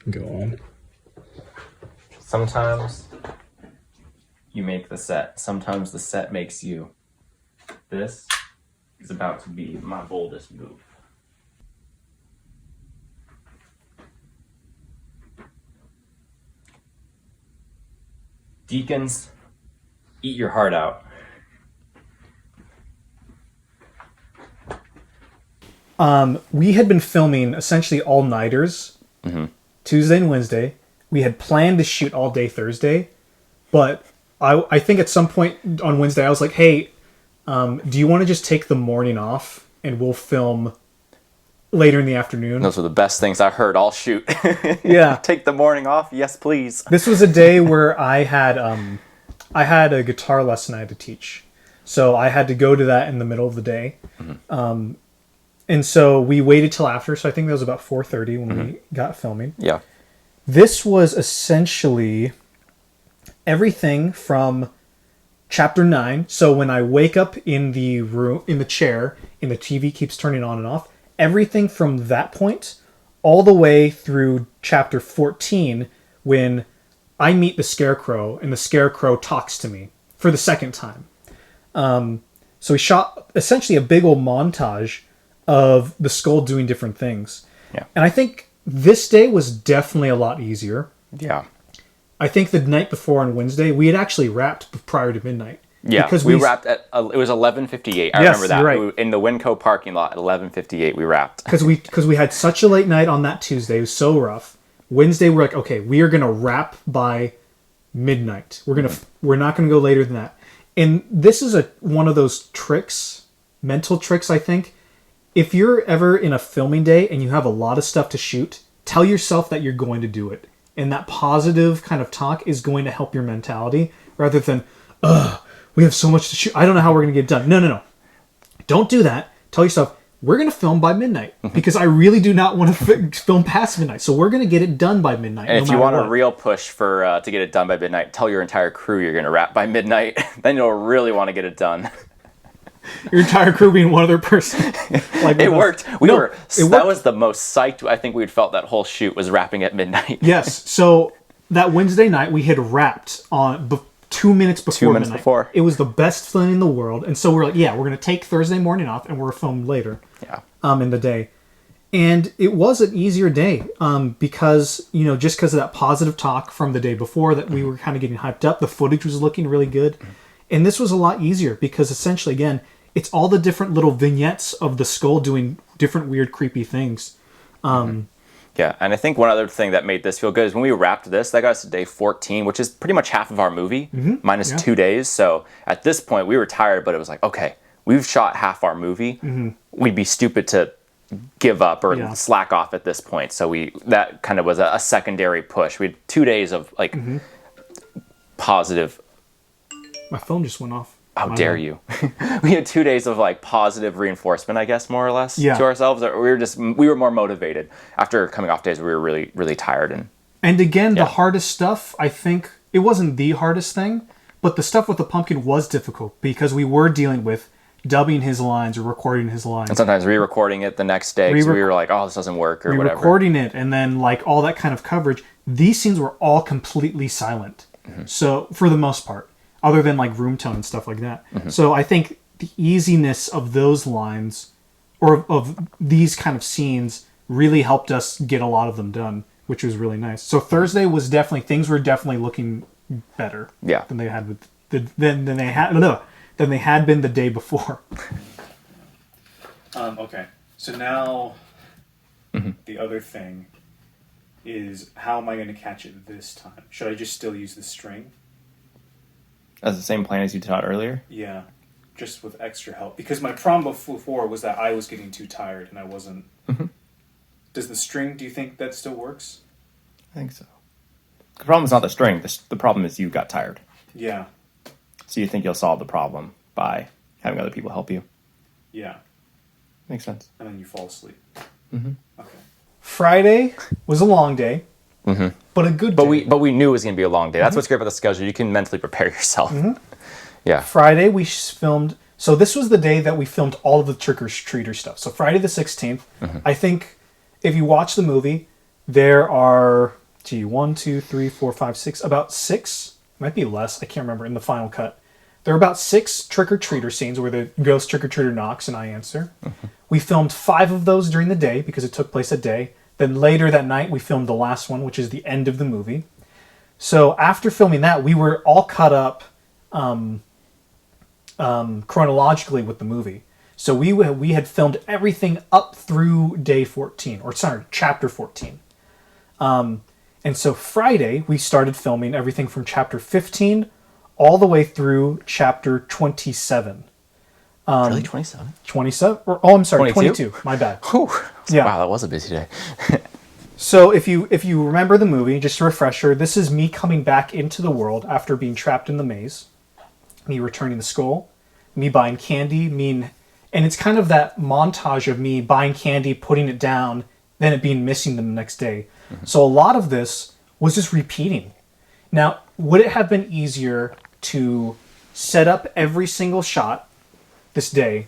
Go on. Sometimes you make the set. Sometimes the set makes you. This is about to be my boldest move. Deacons, eat your heart out. We had been filming essentially all-nighters, Tuesday and Wednesday. We had planned to shoot all day Thursday, but I think at some point on Wednesday I was like, hey, do you want to just take the morning off and we'll film later in the afternoon? Those were the best things I heard all shoot. Yeah. Take the morning off? Yes, please. This was a day where I had a guitar lesson I had to teach. So I had to go to that in the middle of the day. And so we waited till after. So I think that was about 4:30 when we got filming. Yeah. This was essentially everything from chapter 9. So when I wake up in the room, in the chair, and the TV keeps turning on and off, everything from that point all the way through chapter 14, when I meet the Scarecrow and the Scarecrow talks to me for the second time. So we shot essentially a big old montage of the skull doing different things. Yeah. And I think this day was definitely a lot easier. Yeah. I think the night before on Wednesday, we had actually wrapped prior to midnight. Yeah, because we wrapped at, it was 11:58. I remember that. You're right. In the Winco parking lot at 11:58 we wrapped. Because we had such a late night on that Tuesday. It was so rough. Wednesday, we're like, okay, we are going to wrap by midnight. We're not going to go later than that. And this is one of those tricks, mental tricks, I think. If you're ever in a filming day and you have a lot of stuff to shoot, tell yourself that you're going to do it. And that positive kind of talk is going to help your mentality, rather than, we have so much to shoot, I don't know how we're going to get it done. No. Don't do that. Tell yourself, we're going to film by midnight, because I really do not want to film past midnight. So we're going to get it done by midnight. And if you want a real push for to get it done by midnight, tell your entire crew you're going to wrap by midnight. Then you'll really want to get it done. Your entire crew being one other person. It worked. That was the most psyched I think we'd felt that whole shoot, was wrapping at midnight. Yes. So that Wednesday night, we had wrapped on 2 minutes before 2 minutes midnight. before. It was the best feeling in the world. And so we're like, yeah, we're going to take Thursday morning off and we're filmed later. Yeah. In the day. And it was an easier day because, just because of that positive talk from the day before that we were kind of getting hyped up. The footage was looking really good. And this was a lot easier because essentially, again, it's all the different little vignettes of the skull doing different weird, creepy things. Yeah, and I think one other thing that made this feel good is when we wrapped this, that got us to day 14, which is pretty much half of our movie, minus 2 days. So at this point, we were tired, but it was like, okay, we've shot half our movie. We'd be stupid to give up or slack off at this point. So that kind of was a secondary push. We had 2 days of like positive. My phone just went off. How dare you? We had 2 days of like positive reinforcement, I guess, more or less, to ourselves. We were more motivated after coming off days. We were really, really tired. And again, the hardest stuff, I think, it wasn't the hardest thing, but the stuff with the pumpkin was difficult because we were dealing with dubbing his lines or recording his lines. And sometimes re-recording it the next day because we were like, oh, this doesn't work or whatever. Re-recording it and then like all that kind of coverage. These scenes were all completely silent. So for the most part. Other than like room tone and stuff like that. So I think the easiness of those lines or of these kind of scenes really helped us get a lot of them done, which was really nice. So Thursday was things were definitely looking better than they had than they had been the day before. Okay. So now the other thing is, how am I going to catch it this time? Should I just still use the string? That's the same plan as you taught earlier? Yeah, just with extra help. Because my problem before was that I was getting too tired and I wasn't... Does the string, do you think that still works? I think so. The problem is not the string. The problem is you got tired. Yeah. So you think you'll solve the problem by having other people help you? Yeah. Makes sense. And then you fall asleep. Okay. Friday was a long day. But a good day. But we knew it was going to be a long day. That's what's great about the schedule. You can mentally prepare yourself. Yeah. Friday we filmed. So this was the day that we filmed all of the trick-or-treater stuff. So Friday the 16th. I think if you watch the movie, there are 1, 2, 3, 4, 5, 6. About 6. Might be less. I can't remember in the final cut. There are about 6 trick-or-treater scenes where the ghost trick-or-treater knocks and I answer. We filmed 5 of those during the day because it took place a day. Then later that night, we filmed the last one, which is the end of the movie. So after filming that, we were all caught up chronologically with the movie. So we had filmed everything up through day 14, or sorry, chapter 14. And so Friday, we started filming everything from chapter 15 all the way through chapter 27. Really, 27? 27? I'm sorry, 22? 22. My bad. Whew. Yeah. Wow, that was a busy day. So if you remember the movie, just a refresher, this is me coming back into the world after being trapped in the maze, me returning the skull, me buying candy, and it's kind of that montage of me buying candy, putting it down, then it being missing the next day. So a lot of this was just repeating. Now, would it have been easier to set up every single shot this day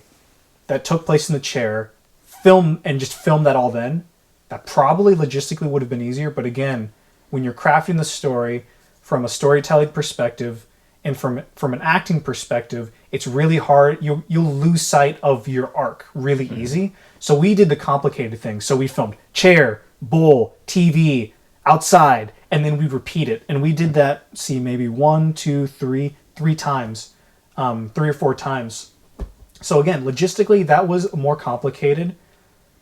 that took place in the chair, film that all then? That probably logistically would have been easier, but again, when you're crafting the story from a storytelling perspective and from an acting perspective, it's really hard. You'll lose sight of your arc really easy. So we did the complicated things. So we filmed chair, bowl, TV, outside, and then we repeat it. And we did that, maybe 1, 2, 3 times, 3 or 4 times. So again, logistically, that was more complicated.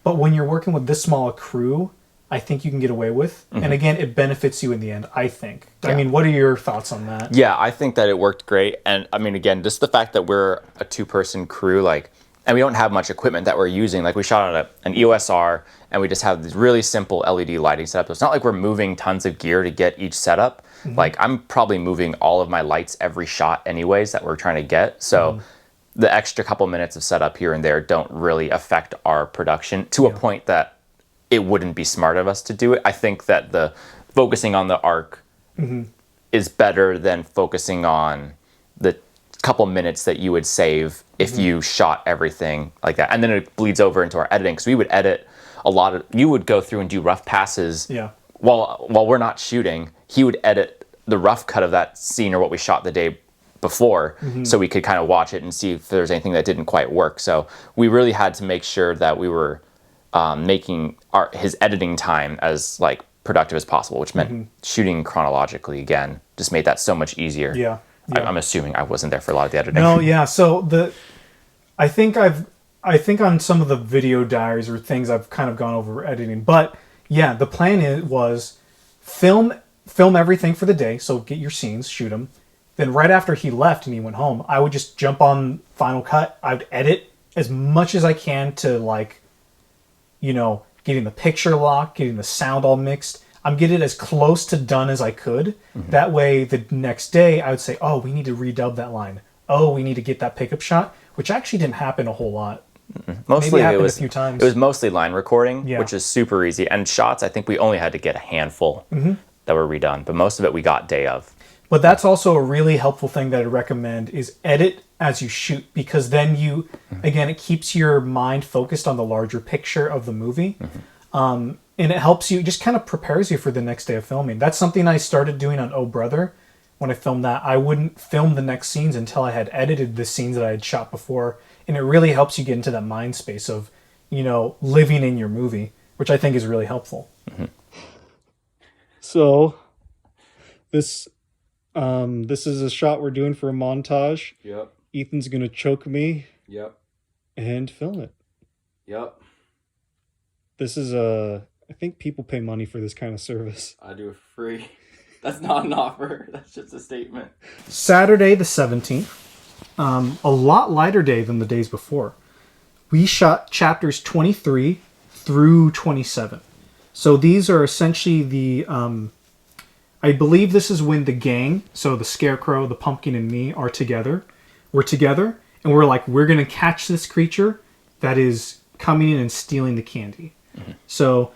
But when you're working with this small a crew, I think you can get away with. And again, it benefits you in the end, I think. Yeah. I mean, what are your thoughts on that? Yeah, I think that it worked great. And I mean, again, just the fact that we're a 2-person crew, and we don't have much equipment that we're using. Like, we shot on an EOS R, and we just have this really simple LED lighting setup. So it's not like we're moving tons of gear to get each setup. Like, I'm probably moving all of my lights every shot anyways that we're trying to get. So the extra couple minutes of setup here and there don't really affect our production to a point that it wouldn't be smart of us to do it. I think that the focusing on the arc is better than focusing on the couple minutes that you would save if you shot everything like that. And then it bleeds over into our editing, because we would edit you would go through and do rough passes while we're not shooting. He would edit the rough cut of that scene or what we shot the day before, so we could kind of watch it and see if there's anything that didn't quite work. So we really had to make sure that we were making his editing time as productive as possible, which meant shooting chronologically again just made that so much easier. Yeah. I'm assuming I wasn't there for a lot of the editing. No, yeah. So I think I think on some of the video diaries or things I've kind of gone over editing. But yeah, the plan was film everything for the day. So get your scenes, shoot them. Then right after he left and he went home, I would just jump on Final Cut. I would edit as much as I can to like, getting the picture locked, getting the sound all mixed. I'm getting as close to done as I could. Mm-hmm. That way the next day I would say, oh, we need to redub that line. Oh, we need to get that pickup shot, which actually didn't happen a whole lot. Mostly Maybe it was a few times. It was mostly line recording, Yeah. which is super easy. And shots, I think we only had to get a handful that were redone, but most of it we got day of. But that's also a really helpful thing that I recommend is edit as you shoot, because then again, it keeps your mind focused on the larger picture of the movie. And it helps you, just kind of prepares you for the next day of filming. That's something I started doing on Oh Brother. When I filmed that, I wouldn't film the next scenes until I had edited the scenes that I had shot before. And it really helps you get into that mind space of, living in your movie, which I think is really helpful. Mm-hmm. So, this is a shot we're doing for a montage. Yep. Ethan's going to choke me. Yep. And film it. Yep. This is I think people pay money for this kind of service. I do it free. That's not an offer. That's just a statement. Saturday the 17th, a lot lighter day than the days before. We shot chapters 23 through 27. So these are essentially the, I believe this is when the gang, so the Scarecrow, the Pumpkin, and me are together. We're together, and we're like, we're going to catch this creature that is coming in and stealing the candy. Mm-hmm. So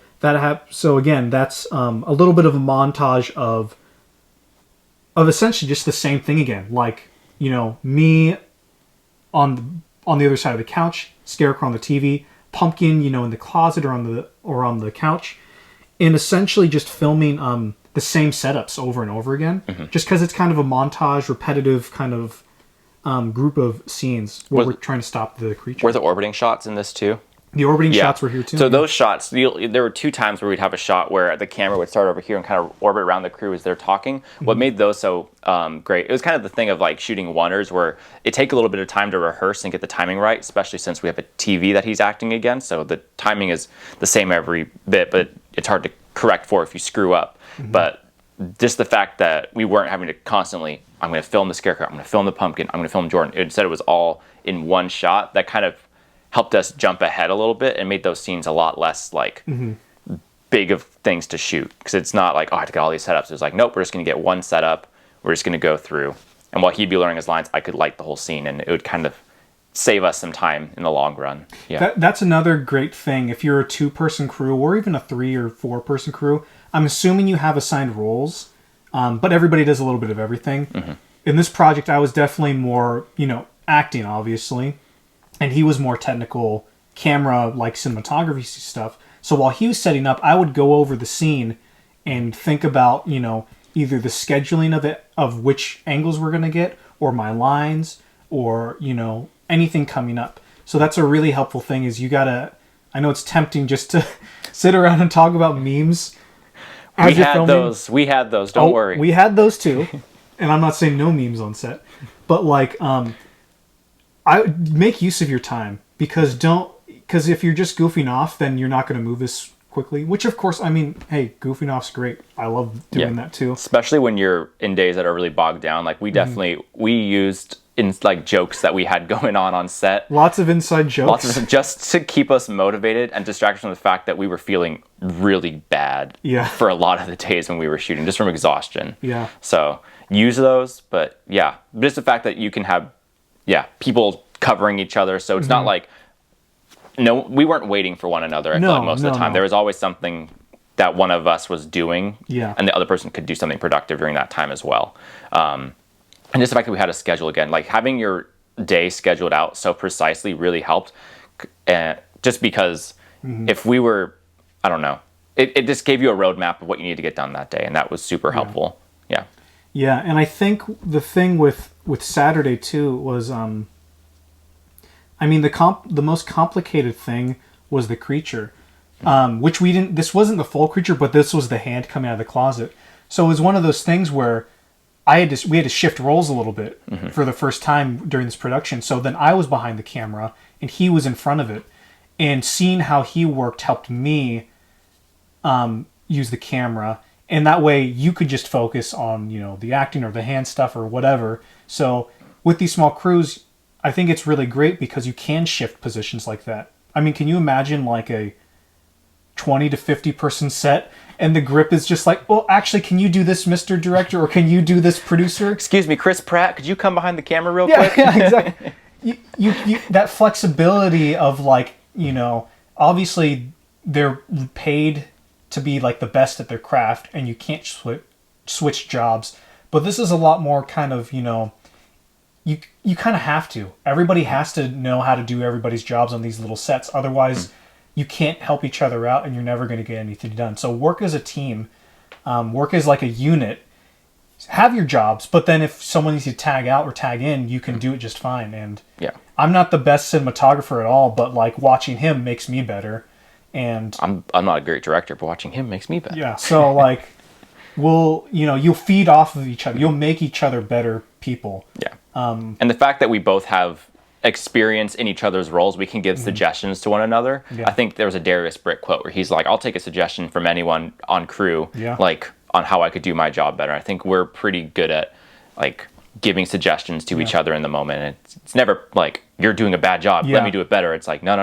so again, that's a little bit of a montage of essentially just the same thing again. Like, me on the other side of the couch, Scarecrow on the TV, Pumpkin, in the closet or on the couch, and essentially just filming the same setups over and over again, just because it's kind of a montage, repetitive kind of group of scenes where we're trying to stop the creature. Were the orbiting shots in this too? The orbiting shots were here too. So those shots, there were 2 times where we'd have a shot where the camera would start over here and kind of orbit around the crew as they're talking. Mm-hmm. What made those so great, it was kind of the thing of like shooting wonders where it take a little bit of time to rehearse and get the timing right, especially since we have a TV that he's acting against. So the timing is the same every bit, but it's hard to correct for if you screw up. Mm-hmm. But just the fact that we weren't having to constantly, I'm going to film the Scarecrow, I'm going to film the Pumpkin, I'm going to film Jordan. Instead, it was all in one shot. That kind of helped us jump ahead a little bit and made those scenes a lot less like big of things to shoot, because it's not like, oh, I have to get all these setups. It's like, nope, we're just going to get one setup, we're just going to go through, and while he'd be learning his lines, I could light the whole scene, and it would kind of save us some time in the long run. That's another great thing. If you're a 2-person crew or even a 3 or 4-person crew, I'm assuming you have assigned roles, but everybody does a little bit of everything. In this project, I was definitely more acting, obviously, and he was more technical camera, like cinematography stuff. So while he was setting up, I would go over the scene and think about, either the scheduling of it, of which angles we're going to get, or my lines, or, anything coming up. So that's a really helpful thing is I know it's tempting just to sit around and talk about memes. We had those, don't worry. We had those too. And I'm not saying no memes on set, but like, I make use of your time, because if you're just goofing off, then you're not going to move this quickly, which of course, I mean, hey, goofing off's great. I love doing that too. Especially when you're in days that are really bogged down. Like we definitely, we used in like jokes that we had going on set. Lots of inside jokes. Just to keep us motivated and distract us from the fact that we were feeling really bad for a lot of the days when we were shooting, just from exhaustion. Yeah. So use those, but just the fact that you can have people covering each other, so it's not like we weren't waiting for one another. I feel like most of the time there was always something that one of us was doing, and the other person could do something productive during that time as well. And just the fact that we had a schedule again, like having your day scheduled out so precisely really helped. Just because if we were, I don't know, it just gave you a roadmap of what you needed to get done that day, and that was super helpful. Yeah, and I think the thing with Saturday too was, I mean, the most complicated thing was the creature, which we didn't. This wasn't the full creature, but this was the hand coming out of the closet. So it was one of those things where we had to shift roles a little bit for the first time during this production. So then I was behind the camera and he was in front of it, and seeing how he worked helped me use the camera, and that way you could just focus on, you know, the acting or the hand stuff or whatever. So with these small crews, I think it's really great because you can shift positions like that. I mean, can you imagine like a 20 to 50 person set and the grip is just like, well, actually, can you do this, Mr. Director, or can you do this, producer? Excuse me, Chris Pratt, could you come behind the camera real Yeah, quick? yeah, exactly. you that flexibility of like, you know, obviously they're paid to be like the best at their craft and you can't switch jobs. But this is a lot more kind of, you know, you kind of have to. Everybody has to know how to do everybody's jobs on these little sets. Otherwise, you can't help each other out and you're never going to get anything done. So work as a team, work as like a unit, have your jobs, but then if someone needs to tag out or tag in, you can do it just fine. And Yeah. I'm not the best cinematographer at all, but like watching him makes me better. And I'm not a great director, but watching him makes me better. yeah, so like you'll feed off of each other. You'll make each other better people. Yeah. And the fact that we both have experience in each other's roles, we can give suggestions to one another. Yeah. I think there was a Darius Brick quote where he's like, I'll take a suggestion from anyone on crew, Yeah. like on how I could do my job better. I think we're pretty good at like giving suggestions to each other in the moment. And it's never like, you're doing a bad job, Yeah. let me do it better. It's like, no.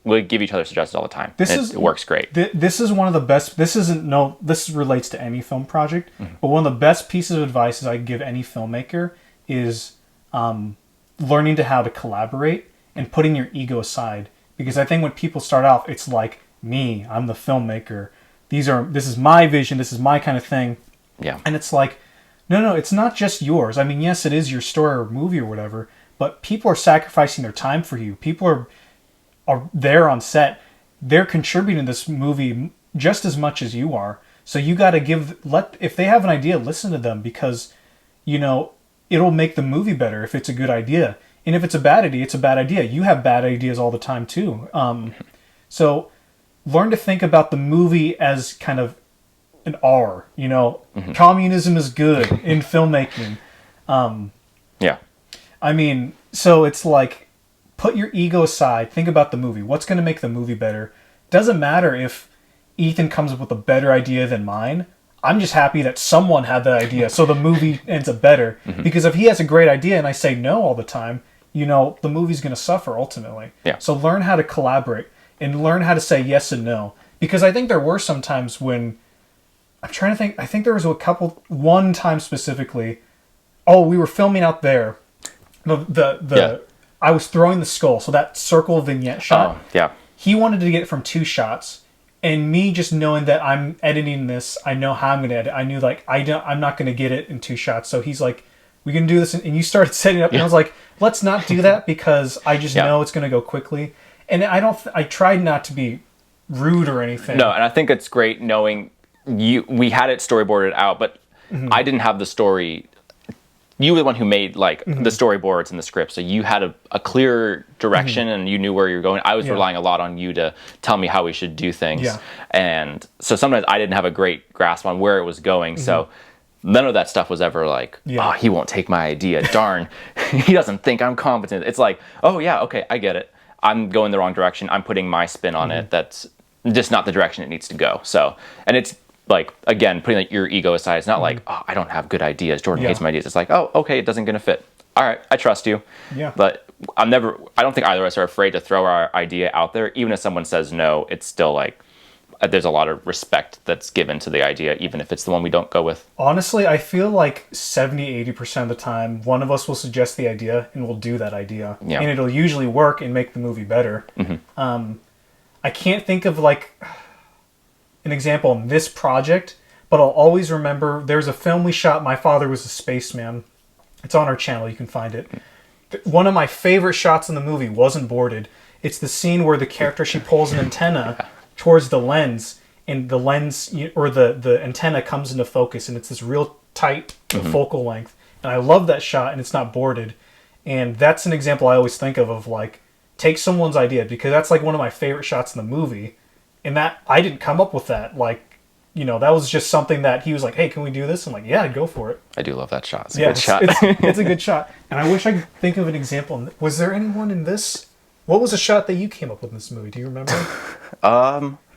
We give each other suggestions all the time. It works great. This is one of the best. This relates to any film project, but one of the best pieces of advice I give any filmmaker is learning how to collaborate and putting your ego aside. Because I think when people start off, it's like, me, I'm the filmmaker. This is my vision. This is my kind of thing. Yeah. And it's like, no, it's not just yours. I mean, yes, it is your story or movie or whatever, but people are sacrificing their time for you. People are there on set. They're contributing to this movie just as much as you are. So you got to if they have an idea, listen to them, because, you know, it'll make the movie better if it's a good idea. And if it's a bad idea, it's a bad idea. You have bad ideas all the time too. So learn to think about the movie as kind of an R, you know. Communism is good in filmmaking. Yeah. I mean, so it's like, put your ego aside, think about the movie. What's going to make the movie better? Doesn't matter if Ethan comes up with a better idea than mine. I'm just happy that someone had that idea, so the movie ends up better. Because if he has a great idea and I say no all the time, you know, the movie's going to suffer ultimately. Yeah. So learn how to collaborate and learn how to say yes and no. Because I think there were some times when, I'm trying to think, I think there was one time specifically, we were filming out there. I was throwing the skull, so that circle vignette shot. Oh, yeah. He wanted to get it from 2 shots, and me just knowing that I'm editing this, I know how I'm going to edit. I knew like I'm not going to get it in 2 shots. So he's like, "We can do this," and you started setting up, and I was like, "Let's not do that because I just know it's going to go quickly." And I tried not to be rude or anything. No, and I think it's great knowing we had it storyboarded out, but I didn't have the story. You were the one who made like the storyboards and the script, so you had a clear direction and you knew where you were going. I was relying a lot on you to tell me how we should do things, and so sometimes I didn't have a great grasp on where it was going. So none of that stuff was ever like, he won't take my idea. Darn, he doesn't think I'm competent. It's like, oh yeah, okay, I get it. I'm going the wrong direction. I'm putting my spin on it. That's just not the direction it needs to go. So, and it's like, again, putting like your ego aside. It's not like, I don't have good ideas. Jordan hates my ideas. It's like, oh, okay, it doesn't gonna fit. All right, I trust you. Yeah. But I don't think either of us are afraid to throw our idea out there. Even if someone says no, it's still like, there's a lot of respect that's given to the idea, even if it's the one we don't go with. Honestly, I feel like 70-80% of the time, one of us will suggest the idea and we'll do that idea. Yeah. And it'll usually work and make the movie better. I can't think of like an example in this project, but I'll always remember there's a film we shot, My Father Was a Spaceman. It's on our channel, you can find it. One of my favorite shots in the movie wasn't boarded. It's the scene where the character, she pulls an antenna towards the lens, and the lens, or the antenna comes into focus, and it's this real tight focal length. And I love that shot, and it's not boarded. And that's an example I always think of like, take someone's idea, because that's like one of my favorite shots in the movie. And that, I didn't come up with that. Like, that was just something that he was like, hey, can we do this? I'm like, yeah, go for it. I do love that shot. It's a good shot. It's a good shot. And I wish I could think of an example. Was there anyone in this? What was a shot that you came up with in this movie? Do you remember?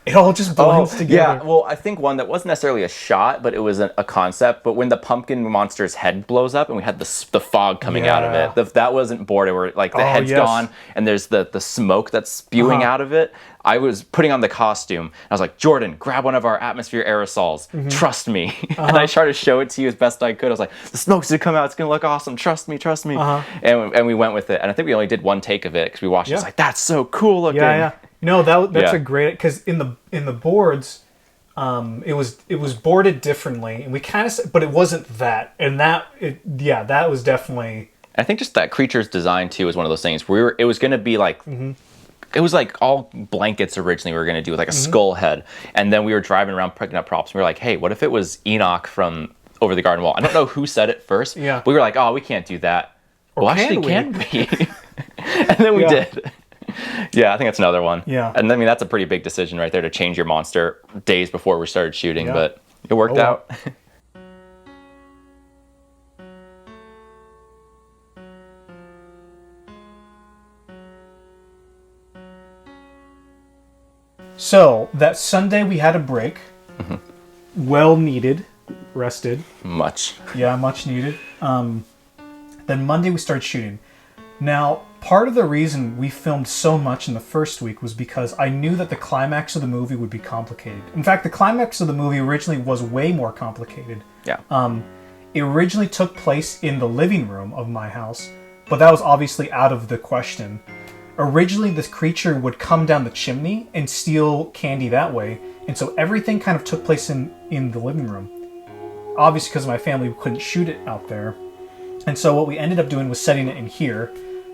It all just blends together. Yeah, well, I think one that wasn't necessarily a shot, but it was a concept. But when the pumpkin monster's head blows up and we had the fog coming out of it, that wasn't bored. Where like the head's gone and there's the smoke that's spewing out of it. I was putting on the costume. I was like, Jordan, grab one of our atmosphere aerosols. Trust me. And I tried to show it to you as best I could. I was like, the smoke's gonna come out. It's gonna look awesome. Trust me. And we went with it. And I think we only did one take of it because we watched it. It's like, that's so cool looking. Yeah. No, that's a great, because in the boards, it was boarded differently, and we kind of, but it wasn't that, and that was definitely. I think just that creature's design too is one of those things where it was going to be like, it was like all blankets originally we were going to do with like a skull head, and then we were driving around picking up props, and we were like, hey, what if it was Enoch from Over the Garden Wall? I don't know who said it first, but we were like, oh, we can't do that. Or well, actually, can we? And then we did. Yeah, I think that's another one. Yeah. And I mean, that's a pretty big decision right there to change your monster days before we started shooting, but it worked out. So, that Sunday we had a break. Well needed. Rested. Much. Yeah, much needed. Then Monday we started shooting. Now, part of the reason we filmed so much in the first week was because I knew that the climax of the movie would be complicated. In fact, the climax of the movie originally was way more complicated. Yeah. It originally took place in the living room of my house, but that was obviously out of the question. Originally, this creature would come down the chimney and steal candy that way, and so everything kind of took place in the living room. Obviously, because my family we couldn't shoot it out there. And so what we ended up doing was setting it in here.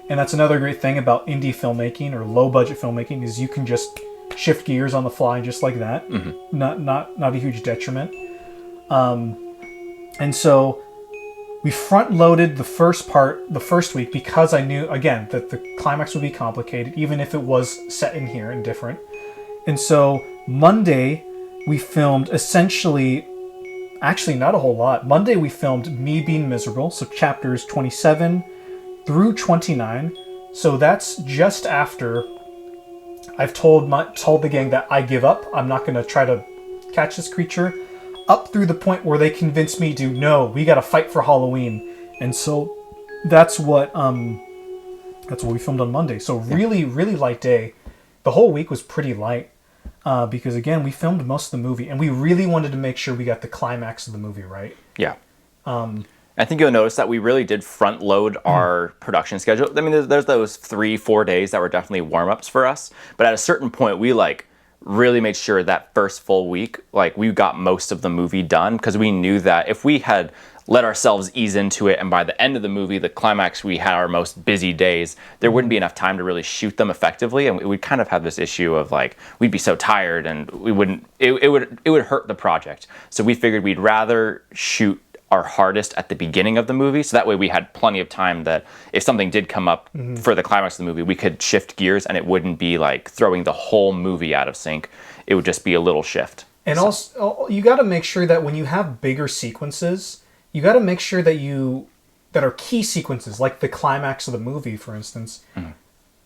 And that's another great thing about indie filmmaking or low budget filmmaking is you can just shift gears on the fly just like that. Not a huge detriment. And so we front loaded the first week because I knew, again, that the climax would be complicated, even if it was set in here and different. And so Monday we filmed essentially, actually not a whole lot. Monday we filmed Me Being Miserable, so chapters 27 through 29. So that's just after I've told the gang that I give up. I'm not going to try to catch this creature. Up through the point where they convinced me to, no, we got to fight for Halloween. And so that's what we filmed on Monday. So really, really light day. The whole week was pretty light because, again, we filmed most of the movie. And we really wanted to make sure we got the climax of the movie right. Yeah. I think you'll notice that we really did front load our production schedule. I mean, there's those 3-4 days that were definitely warm-ups for us. But at a certain point, we really made sure that first full week, we got most of the movie done because we knew that if we had let ourselves ease into it and by the end of the movie, the climax, we had our most busy days, there wouldn't be enough time to really shoot them effectively. And we'd kind of have this issue of we'd be so tired and we wouldn't, it would hurt the project. So we figured we'd rather shoot our hardest at the beginning of the movie, so that way we had plenty of time that if something did come up for the climax of the movie, we could shift gears and it wouldn't be throwing the whole movie out of sync. It would just be a little shift. And also, you got to make sure that when you have bigger sequences, you got to make sure that are key sequences, like the climax of the movie, for instance,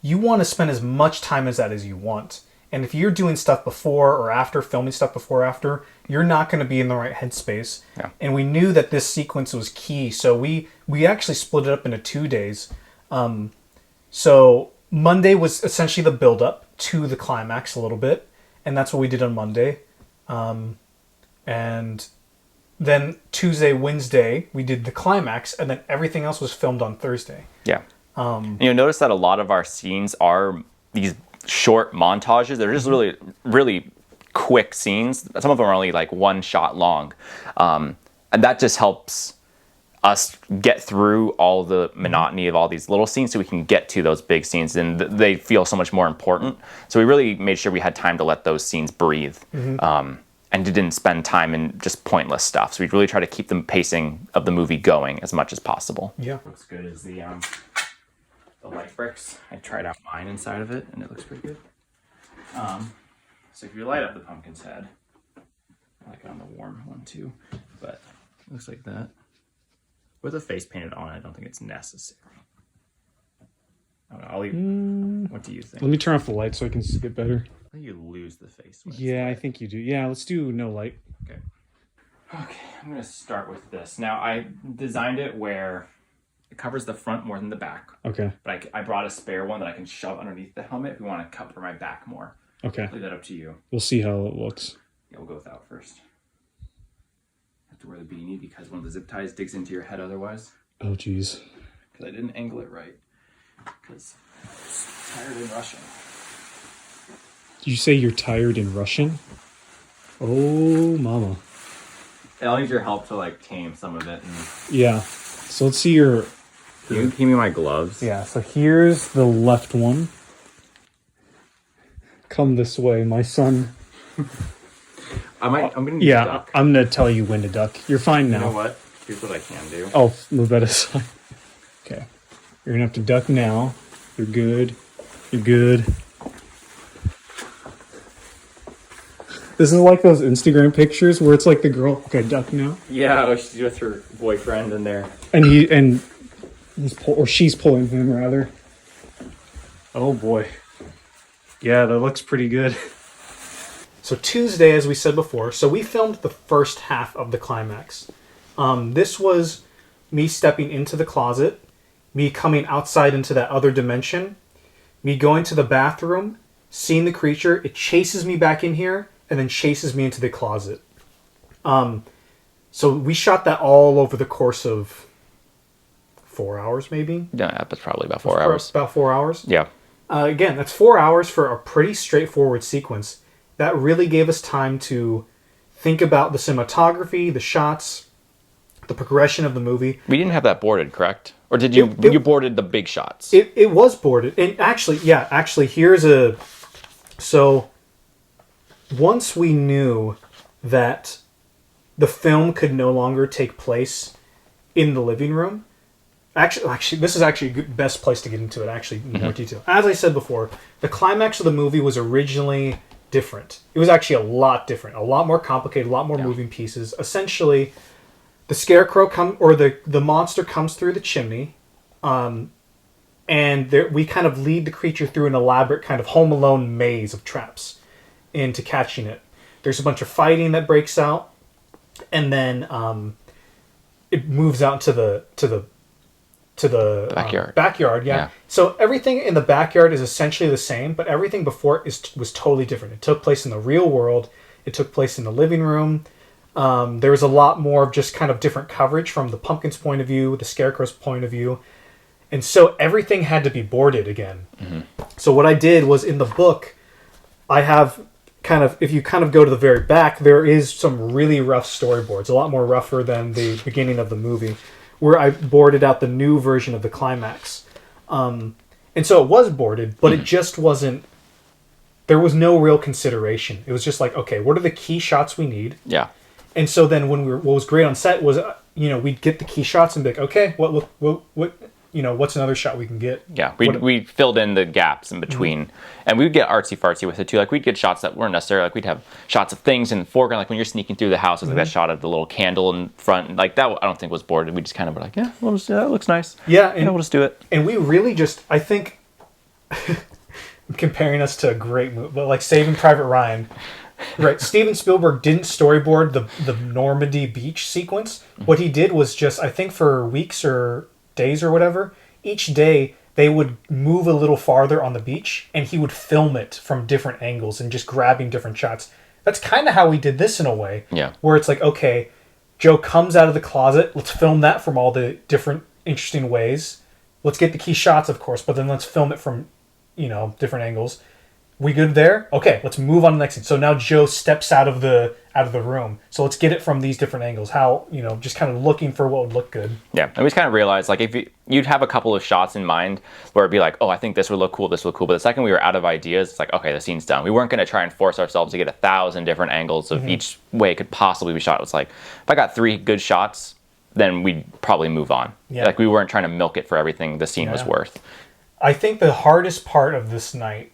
you want to spend as much time as that as you want. And if you're doing stuff before or after, filming stuff before or after, you're not going to be in the right headspace. Yeah. And we knew that this sequence was key, so we actually split it up into 2 days. So Monday was essentially the build-up to the climax a little bit, and that's what we did on Monday. And then Tuesday, Wednesday, we did the climax, and then everything else was filmed on Thursday. Yeah. You'll notice that a lot of our scenes are these short montages. They're just really, really quick scenes. Some of them are only 1 shot long. And that just helps us get through all the monotony of all these little scenes so we can get to those big scenes, and they feel so much more important. So we really made sure we had time to let those scenes breathe. And didn't spend time in just pointless stuff. So we really try to keep the pacing of the movie going as much as possible. Yeah. Looks good as the light bricks. I tried out mine inside of it, and it looks pretty good. So if you light up the pumpkin's head, like on the warm one too, but it looks like that. With a face painted on it, I don't think it's necessary. I don't know, I'll leave. What do you think? Let me turn off the light so I can see it better. I think you lose the face. Yeah, I think you do. Yeah, let's do no light. Okay. Okay, I'm gonna start with this. Now, I designed it where it covers the front more than the back. Okay. But I brought a spare one that I can shove underneath the helmet if we want to cover my back more. Okay. I'll leave that up to you. We'll see how it looks. Yeah, we'll go without first. Have to wear the beanie because one of the zip ties digs into your head otherwise. Oh, geez. Because I didn't angle it right. Because I'm tired in Russian. Did you say you're tired in Russian? Oh, mama. I'll need your help to like tame some of it. And... Yeah. So let's see your... Can you give me my gloves? Yeah, so here's the left one. Come this way, my son. I'm gonna need Yeah, to duck. I'm gonna tell you when to duck. You're fine now. You know what? Here's what I can do. Oh, move that aside. Okay. You're gonna have to duck now. You're good. You're good. This is like those Instagram pictures where it's like the girl, okay, duck now. Yeah, she's with her boyfriend in there. And she's pulling him rather. Oh boy. Yeah, that looks pretty good. So Tuesday, as we said before, so we filmed the first half of the climax. This was me stepping into the closet, me coming outside into that other dimension, me going to the bathroom, seeing the creature, it chases me back in here, and then chases me into the closet. So we shot that all over the course of 4 hours, maybe? Yeah, that's probably about 4 hours. About 4 hours? Yeah. Again, that's 4 hours for a pretty straightforward sequence. That really gave us time to think about the cinematography, the shots, the progression of the movie. We didn't have that boarded, correct? Or did you you boarded the big shots? It was boarded. And actually, here's a... So, once we knew that the film could no longer take place in the living room... Actually, this is actually the best place to get into it, actually, in more detail. As I said before, the climax of the movie was originally different. It was actually a lot different, a lot more complicated, a lot more moving pieces. Essentially, the Scarecrow the monster comes through the chimney, and we kind of lead the creature through an elaborate kind of Home Alone maze of traps into catching it. There's a bunch of fighting that breaks out, and then it moves out to the backyard. Backyard, yeah. So everything in the backyard is essentially the same, but everything before was totally different. It took place in the real world. It took place in the living room. There was a lot more of just kind of different coverage from the pumpkin's point of view, the Scarecrow's point of view. And so everything had to be boarded again. Mm-hmm. So what I did was in the book, I have if you kind of go to the very back, there is some really rough storyboards, a lot more rougher than the beginning of the movie, where I boarded out the new version of the climax. And so it was boarded, but it just wasn't... There was no real consideration. It was just like, okay, what are the key shots we need? Yeah. And so then what was great on set was, we'd get the key shots and be like, okay, what's another shot we can get? Yeah, we filled in the gaps in between. And we would get artsy-fartsy with it too. Like, we'd get shots that weren't necessary. Like, we'd have shots of things in the foreground. Like, when you're sneaking through the house, it's like that shot of the little candle in front. Like, that I don't think was boarded. We just kind of were like, that looks nice. Yeah. And we'll just do it. And we really just, I think, comparing us to a great movie, but like Saving Private Ryan, right? Steven Spielberg didn't storyboard the Normandy beach sequence. What he did was just, I think for weeks or days or whatever, each day they would move a little farther on the beach and he would film it from different angles and just grabbing different shots. That's kind of how we did this in a way. Yeah. Where it's like, okay, Joe comes out of the closet, let's film that from all the different interesting ways. Let's get the key shots, of course, but then let's film it from, different angles. We good there? Okay, let's move on to the next thing. So now Joe steps out of the room. So let's get it from these different angles. How, just kind of looking for what would look good. Yeah, and we just kind of realized, like, if you'd have a couple of shots in mind where it'd be like, oh, I think this would look cool, this would look cool. But the second we were out of ideas, it's like, okay, the scene's done. We weren't going to try and force ourselves to get 1,000 different angles of each way it could possibly be shot. It was like, if I got 3 good shots, then we'd probably move on. Yeah. Like, we weren't trying to milk it for everything the scene was worth. I think the hardest part of this night,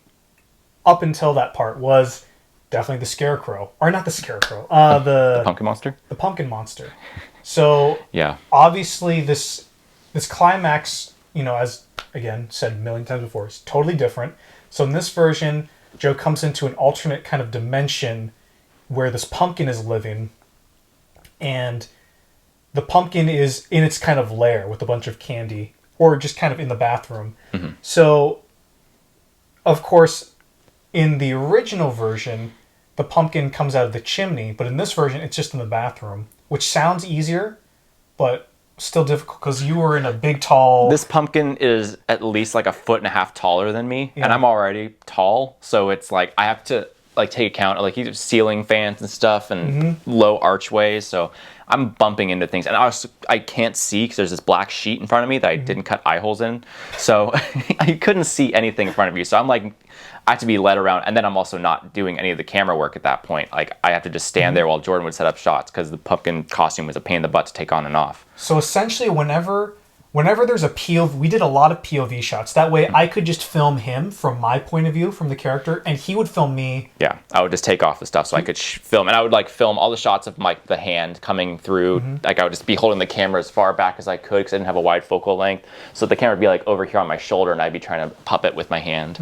up until that part, was definitely the Scarecrow. Or not the Scarecrow. The pumpkin monster? The pumpkin monster. So Yeah. obviously this climax, as again said a million times before, is totally different. So in this version, Joe comes into an alternate kind of dimension where this pumpkin is living, and the pumpkin is in its kind of lair with a bunch of candy, or just kind of in the bathroom. Mm-hmm. So, of course, in the original version, the pumpkin comes out of the chimney, but in this version, it's just in the bathroom, which sounds easier, but still difficult because you were in a big, tall... This pumpkin is at least like 1.5 feet taller than me, Yeah. and I'm already tall, so it's like I have to like take account of like ceiling fans and stuff and low archways, so I'm bumping into things, and I can't see because there's this black sheet in front of me that I didn't cut eye holes in, so I couldn't see anything in front of you. So I'm like, I have to be led around, and then I'm also not doing any of the camera work at that point. Like I have to just stand there while Jordan would set up shots because the pumpkin costume was a pain in the butt to take on and off. So essentially, whenever there's a POV, we did a lot of POV shots. That way, I could just film him from my point of view, from the character, and he would film me. Yeah, I would just take off the stuff so I could film, and I would like film all the shots of like the hand coming through. Like I would just be holding the camera as far back as I could because I didn't have a wide focal length. So the camera would be like over here on my shoulder, and I'd be trying to puppet with my hand.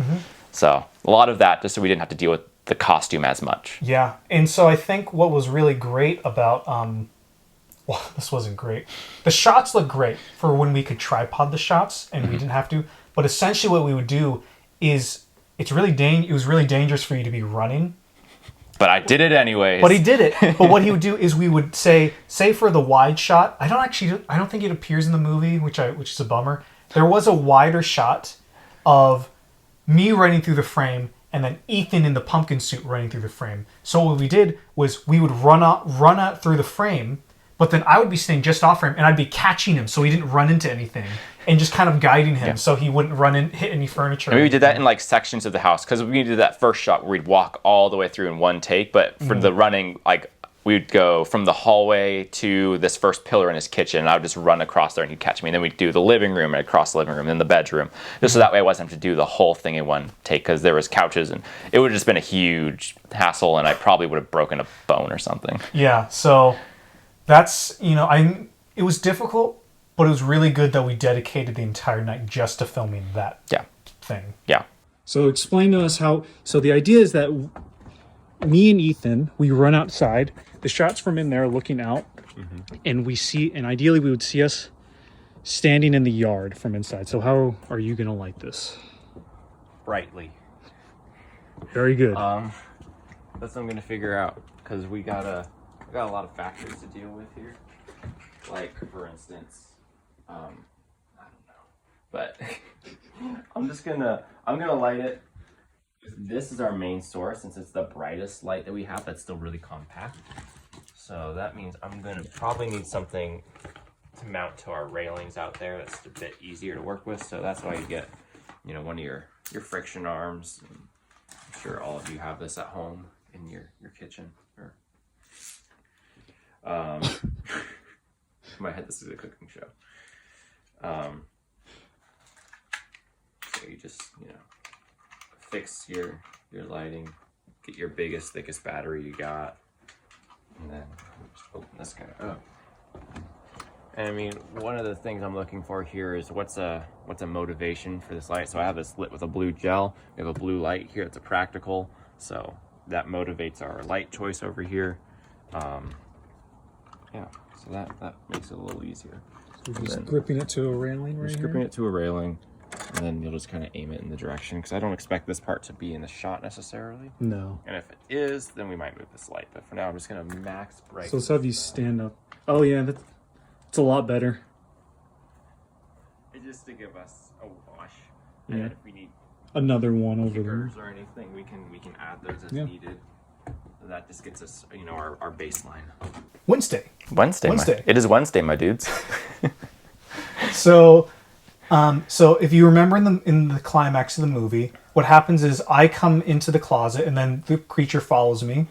So a lot of that, just so we didn't have to deal with the costume as much. Yeah, and so I think what was really great about well, this wasn't great. The shots look great for when we could tripod the shots and we didn't have to. But essentially, what we would do is it was really dangerous for you to be running. But I did it anyways. But he did it. But what he would do is we would say for the wide shot. I don't think it appears in the movie, which is a bummer. There was a wider shot of me running through the frame and then Ethan in the pumpkin suit running through the frame. So what we did was we would run out through the frame, but then I would be staying just off frame and I'd be catching him so he didn't run into anything and just kind of guiding him so he wouldn't hit any furniture. And we did that in like sections of the house because we did that first shot where we'd walk all the way through in one take, but for the running, like we'd go from the hallway to this first pillar in his kitchen, and I would just run across there and he'd catch me. And then we'd do the living room and across the living room and then the bedroom. Just so that way I wasn't have to do the whole thing in one take because there was couches and it would have just been a huge hassle and I probably would have broken a bone or something. Yeah, so that's, it was difficult, but it was really good that we dedicated the entire night just to filming that thing. Yeah. So explain to us so the idea is that me and Ethan, we run outside. The shot's from in there looking out, and ideally we would see us standing in the yard from inside. So how are you going to light this? Brightly. Very good. That's what I'm going to figure out because we got a lot of factors to deal with here. Like, for instance, I don't know, but I'm going to light it. This is our main source since it's the brightest light that we have that's still really compact. So that means I'm going to probably need something to mount to our railings out there that's a bit easier to work with. So that's why you get, one of your friction arms. I'm sure all of you have this at home in your kitchen. Or, in my head, this is a cooking show. So you just, fix your lighting, get your biggest, thickest battery you got, and then just open this guy up. And I mean, one of the things I'm looking for here is what's a motivation for this light. So I have this lit with a blue gel. We have a blue light here. It's a practical, so that motivates our light choice over here. Yeah, so that makes it a little easier. So we're just gripping it to a railing right here? Just gripping it to a railing. And then you'll just kind of aim it in the direction because I don't expect this part to be in the shot necessarily. No. And if it is, then we might move this light. But for now, I'm just going to max bright. So let's have you stand up. Oh yeah, that's a lot better. Just to give us a wash. Yeah. And if we need Another one over there. kickers or anything, we can add those as needed. So that just gets us, our baseline. Wednesday. It is Wednesday, my dudes. So if you remember in the climax of the movie, what happens is I come into the closet and then the creature follows me.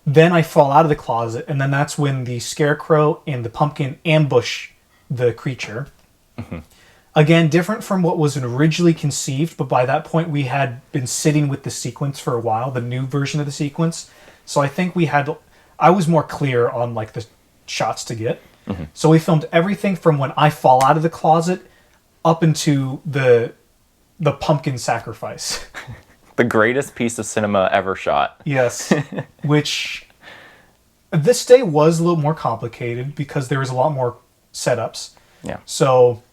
Then I fall out of the closet, and then that's when the Scarecrow and the pumpkin ambush the creature. Again, different from what was originally conceived, but by that point we had been sitting with the sequence for a while, the new version of the sequence. So I think I was more clear on like the shots to get. So we filmed everything from when I fall out of the closet up into the pumpkin sacrifice. The greatest piece of cinema ever shot. Yes. Which this day was a little more complicated because there was a lot more setups. Yeah. So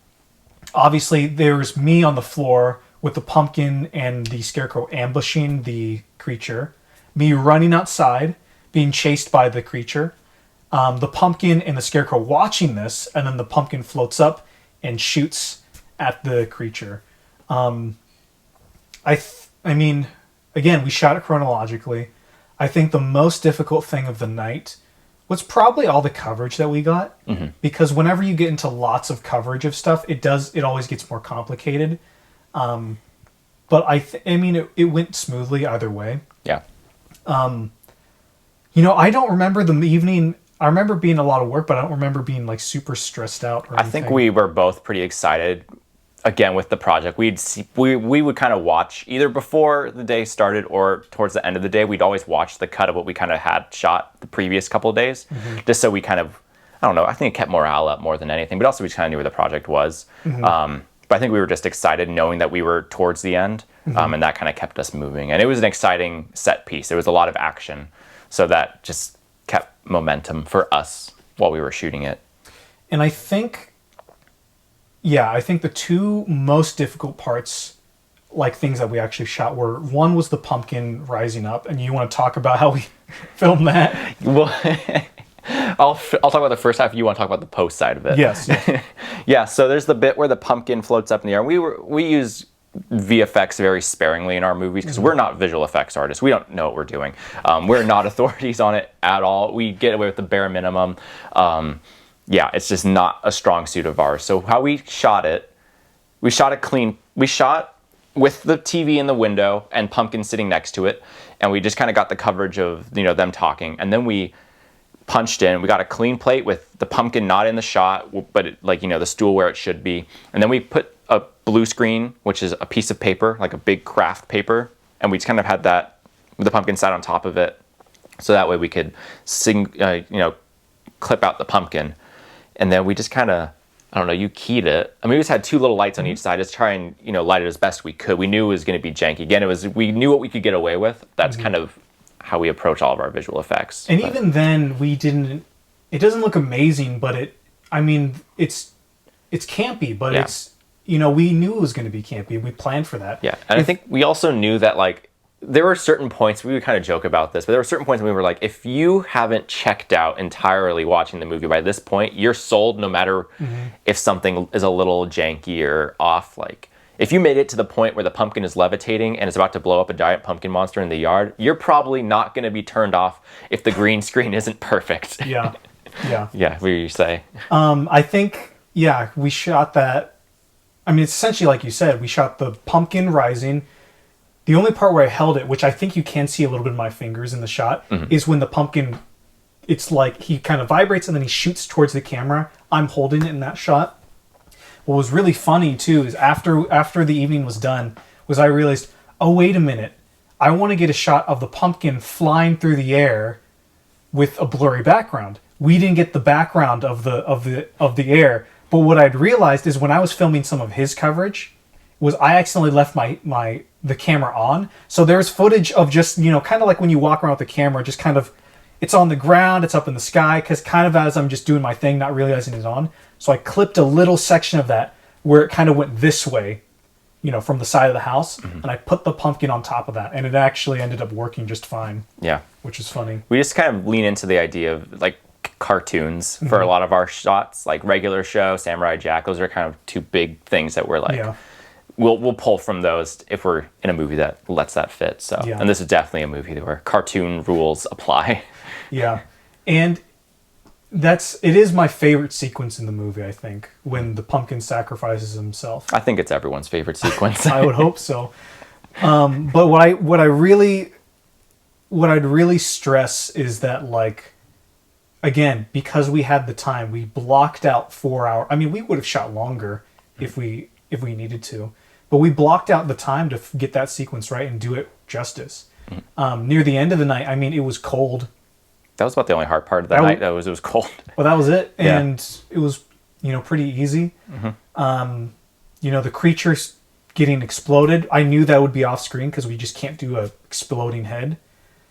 obviously there was me on the floor with the pumpkin and the Scarecrow ambushing the creature, me running outside, being chased by the creature, the pumpkin and the Scarecrow watching this, and then the pumpkin floats up and shoots at the creature. I mean, again, we shot it chronologically. I think the most difficult thing of the night was probably all the coverage that we got, because whenever you get into lots of coverage of stuff, it always gets more complicated. But I mean, it went smoothly either way. Yeah. You know, I don't remember the evening. I remember being a lot of work, but I don't remember being like super stressed out or anything. I think we were both pretty excited. Again, with the project, we would kind of watch either before the day started or towards the end of the day. We'd always watch the cut of what we kind of had shot the previous couple of days, just so we kind of, I don't know, I think it kept morale up more than anything, but also we just kind of knew where the project was. But I think we were just excited knowing that we were towards the end, and that kind of kept us moving. And it was an exciting set piece. There was a lot of action, so that just kept momentum for us while we were shooting it. And I think the two most difficult parts, like things that we actually shot, were, one was the pumpkin rising up, and you want to talk about how we filmed that? Well, I'll talk about the first half. You want to talk about the post side of it? Yes. Yeah. So there's the bit where the pumpkin floats up in the air. We use VFX very sparingly in our movies because we're not visual effects artists. We don't know what we're doing. We're not authorities on it at all. We get away with the bare minimum. Yeah, it's just not a strong suit of ours. So how we shot it clean. We shot with the TV in the window and pumpkin sitting next to it, and we just kind of got the coverage of them talking, and then we punched in. We got a clean plate with the pumpkin not in the shot, but the stool where it should be, and then we put a blue screen, which is a piece of paper, like a big craft paper, and we just kind of had that with the pumpkin sat on top of it, so that way we could clip out the pumpkin. And then we just kind of, I don't know, you keyed it. I mean, we just had two little lights on each side, just try and, light it as best we could. We knew it was going to be janky. Again, we knew what we could get away with. That's kind of how we approach all of our visual effects. And even then, it doesn't look amazing, but it's campy, but it's, we knew it was going to be campy. We planned for that. Yeah. And I think we also knew that, there were certain points, we would kind of joke about this, but there were certain points when we were like, if you haven't checked out entirely watching the movie by this point, you're sold no matter if something is a little janky or off. If you made it to the point where the pumpkin is levitating and is about to blow up a giant pumpkin monster in the yard, you're probably not going to be turned off if the green screen isn't perfect. Yeah. Yeah, what do you say? I think, we shot that. I mean, it's essentially like you said, we shot the pumpkin rising. The only part where I held it, which I think you can see a little bit of my fingers in the shot, is when the pumpkin, it's like he kind of vibrates and then he shoots towards the camera. I'm holding it in that shot. What was really funny, too, is after the evening was done, I realized, oh, wait a minute. I want to get a shot of the pumpkin flying through the air with a blurry background. We didn't get the background of the air. But what I'd realized is when I was filming some of his coverage, was I accidentally left the camera on. So there's footage of just, kind of like when you walk around with the camera, just kind of, it's on the ground, it's up in the sky, because kind of as I'm just doing my thing, not realizing it's on. So I clipped a little section of that where it kind of went this way, from the side of the house, and I put the pumpkin on top of that, and it actually ended up working just fine. Yeah. Which is funny. We just kind of lean into the idea of, cartoons for a lot of our shots, like Regular Show, Samurai Jack. Those are kind of two big things that we're we'll pull from those if we're in a movie that lets that fit. So, and this is definitely a movie where cartoon rules apply. Yeah, and it is my favorite sequence in the movie. I think when the pumpkin sacrifices himself. I think it's everyone's favorite sequence. I would hope so. But what I'd really stress is that again, because we had the time, we blocked out 4 hours. I mean, we would have shot longer if we if we needed to. But we blocked out the time to get that sequence right and do it justice. Near the end of the night, I mean, it was cold. That was about the only hard part of the night. It was cold. Well, that was it, Yeah. and it was pretty easy. The creatures getting exploded. I knew that would be off screen because we just can't do a exploding head.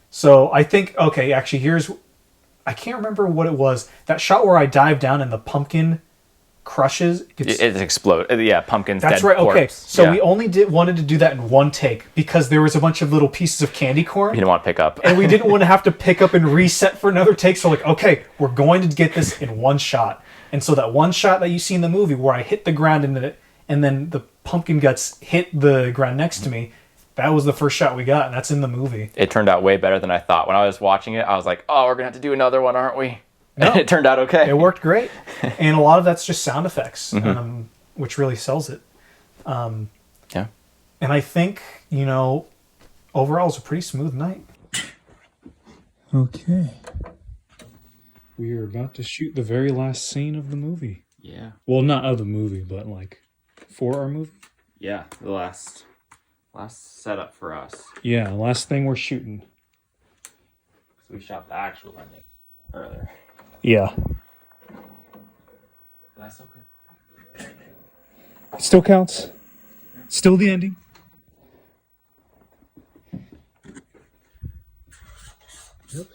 So I think actually I can't remember what it was. That shot where I dive down and the pumpkin crushes. It explodes. Yeah, pumpkin's That's dead right. Okay, corpse. so Yeah. we only wanted to do that in one take because there was a bunch of little pieces of candy corn. You didn't want to pick up. And we didn't want to have to pick up and reset for another take. So like, okay, we're going to get this in one shot. And so that one shot that you see in the movie where I hit the ground and then the pumpkin guts hit the ground next to me, that was the first shot we got, and that's in the movie. It turned out way better than I thought. When I was watching it, I was like, oh, we're going to have to do another one, aren't we? No. And it turned out okay. It worked great. And a lot of that's just sound effects, which really sells it. Yeah. And I think, overall it's a pretty smooth night. Okay. We are about to shoot the very last scene of the movie. Yeah. Well, not of the movie, but for our movie. Yeah, the last setup for us. Yeah, last thing we're shooting. So we shot the actual ending earlier. Yeah. That's okay. It still counts. Still the ending. Yep.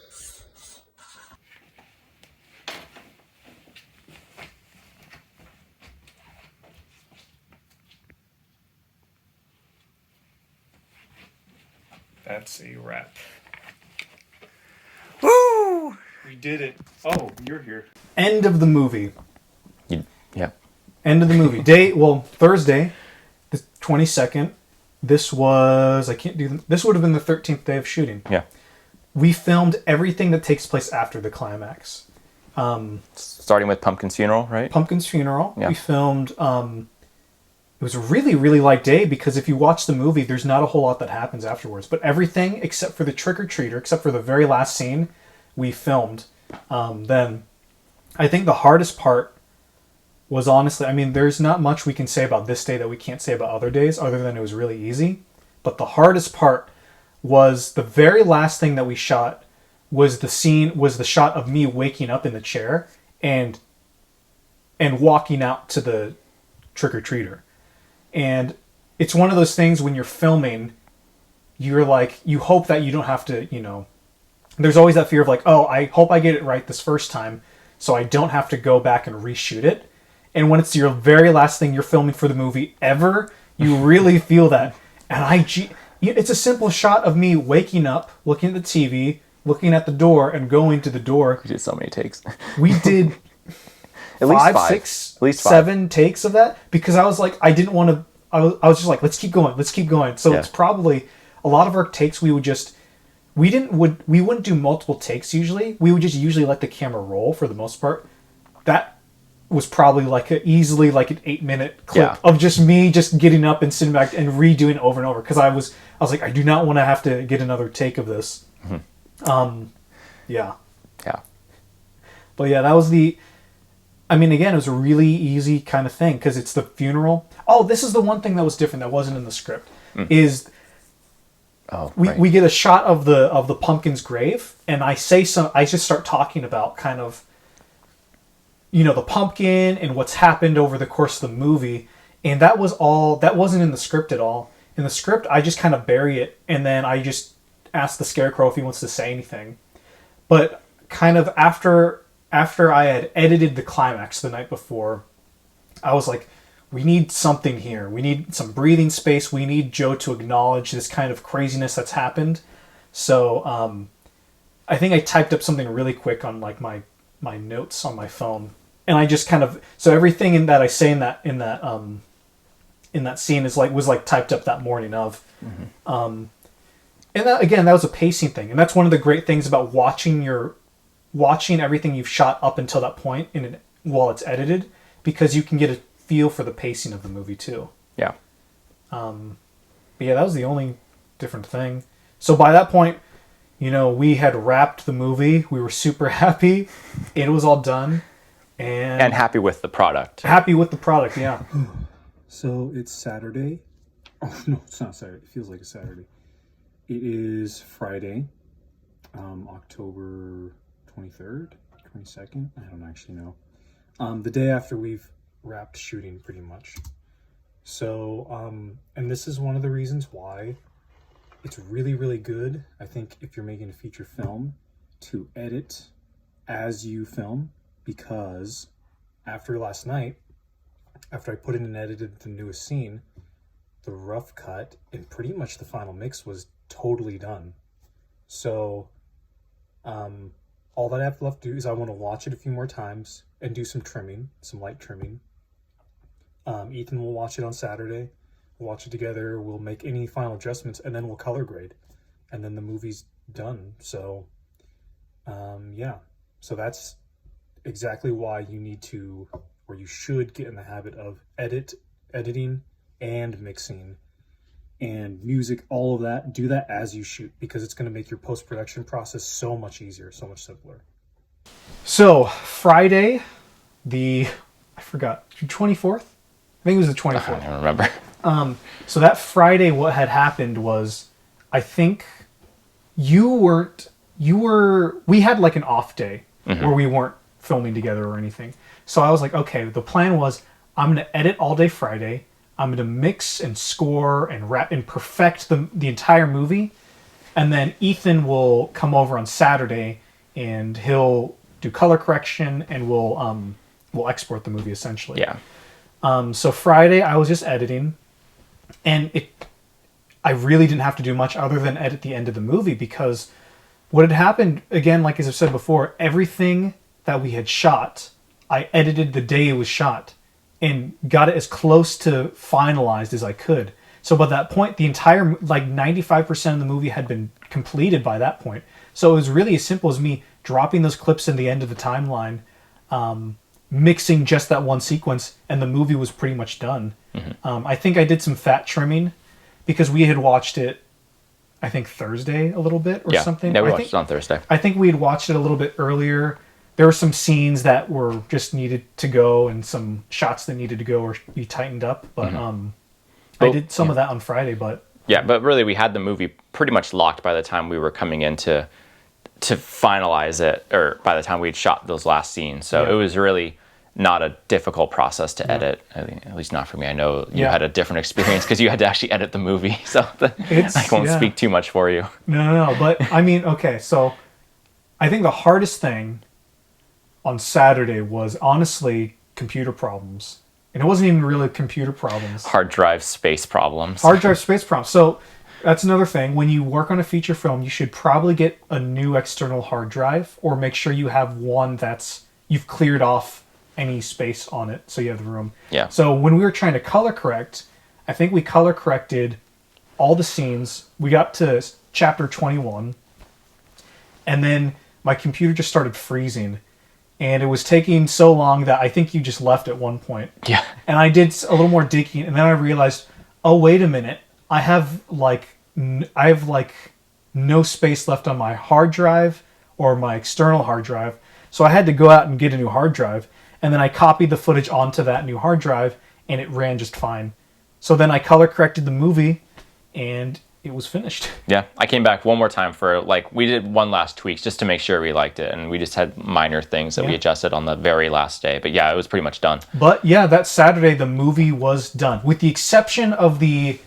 That's a wrap. Woo! We did it. Oh, you're here. End of the movie. Yeah. End of the movie. Thursday, the 22nd. This was, this would have been the 13th day of shooting. Yeah. We filmed everything that takes place after the climax. Starting with Pumpkin's funeral, right? Pumpkin's funeral. Yeah. We filmed, it was a really, really light day because if you watch the movie, there's not a whole lot that happens afterwards. But everything except for the trick-or-treater, except for the very last scene, we filmed. Then I think the hardest part was honestly, there's not much we can say about this day that we can't say about other days other than it was really easy. But the hardest part was the very last thing that we shot was the shot of me waking up in the chair and walking out to the trick-or-treater. And it's one of those things when you're filming, you're like, you hope that you don't have to, there's always that fear of oh, I hope I get it right this first time so I don't have to go back and reshoot it. And when it's your very last thing you're filming for the movie ever, you really feel that. And it's a simple shot of me waking up, looking at the TV, looking at the door, and going to the door. We did so many takes. We did At least 5, five. 6, At least 5. 7 takes of that because I was like, I didn't want to. I was just like, let's keep going. So Yeah. it's probably a lot of our takes. We wouldn't do multiple takes usually. We would just usually let the camera roll for the most part. That was probably easily an 8-minute clip Yeah. of just me just getting up and sitting back and redoing it over and over because I was like, I do not want to have to get another take of this. Yeah. Yeah. But yeah, that was again, it was a really easy kind of thing because it's the funeral. Oh, this is the one thing that was different that wasn't in the script. Is we get a shot of the pumpkin's grave, and I just start talking about kind of the pumpkin and what's happened over the course of the movie, and that wasn't in the script at all. In the script, I just kind of bury it, and then I just ask the Scarecrow if he wants to say anything. But kind of after I had edited the climax the night before, I was like, we need something here. We need some breathing space. We need Joe to acknowledge this kind of craziness that's happened. So I think I typed up something really quick on my notes on my phone, and I just kind of everything in that I say in that scene was typed up that morning of. And that was a pacing thing, and that's one of the great things about watching everything you've shot up until that point while it's edited, because you can get a feel for the pacing of the movie too. Yeah. But yeah, that was the only different thing. So by that point, we had wrapped the movie. We were super happy. It was all done. And happy with the product. Happy with the product, yeah. So it's Saturday. Oh no, it's not Saturday. It feels like a Saturday. It is Friday, October 23rd, 22nd. I don't actually know. The day after we've wrapped shooting, pretty much. So, and this is one of the reasons why it's really, really good, I think, if you're making a feature film, to edit as you film, because after last night, after I put in and edited the newest scene, the rough cut and pretty much the final mix was totally done. So, all that I have left to do is I want to watch it a few more times and do some trimming, some light trimming. Ethan will watch it on Saturday. We'll watch it together. We'll make any final adjustments, and then we'll color grade. And then the movie's done. So, yeah. So that's exactly why you need to, or you should get in the habit of editing and mixing and music, all of that. Do that as you shoot, because it's going to make your post-production process so much easier, so much simpler. So Friday, I forgot, 24th? I think it was the 24th. I don't remember. So that Friday, what had happened was, I think we had like an off day where we weren't filming together or anything. So I was like, okay, the plan was I'm going to edit all day Friday. I'm going to mix and score and wrap and perfect the entire movie. And then Ethan will come over on Saturday and he'll do color correction and we'll export the movie essentially. Yeah. So Friday I was just editing, and I really didn't have to do much other than edit the end of the movie, because what had happened, again, like as I've said before, everything that we had shot, I edited the day it was shot and got it as close to finalized as I could. So by that point, the entire, like 95% of the movie had been completed by that point. So it was really as simple as me dropping those clips in the end of the timeline, mixing just that one sequence, and the movie was pretty much done. I think I did some fat trimming because we had watched it, I think Thursday a little bit or something. Yeah, we watched it on Thursday. I think we had watched it a little bit earlier. There were some scenes that were just needed to go and some shots that needed to go or be tightened up. But I did some of that on Friday. But yeah, but really we had the movie pretty much locked by the time we were coming in to finalize it, or by the time we'd shot those last scenes. So it was really not a difficult process to edit. I think, at least not for me. I know you had a different experience because you had to actually edit the movie. So I won't speak too much for you. No. But I mean, okay, so I think the hardest thing on Saturday was honestly computer problems. And it wasn't even really computer problems. Hard drive space problems. So that's another thing. When you work on a feature film, you should probably get a new external hard drive, or make sure you have one that's, you've cleared off any space on it so you have the room. Yeah. So when we were trying to color correct, I think we color corrected all the scenes. We got to chapter 21, and then my computer just started freezing. And it was taking so long that I think you just left at one point. Yeah. And I did a little more digging, and then I realized, oh, wait a minute. I have no space left on my hard drive or my external hard drive. So I had to go out and get a new hard drive. And then I copied the footage onto that new hard drive, and it ran just fine. So then I color corrected the movie, and it was finished. Yeah, I came back one more time for, we did one last tweak just to make sure we liked it, and we just had minor things that we adjusted on the very last day. But yeah, it was pretty much done. But yeah, that Saturday the movie was done, with the exception of the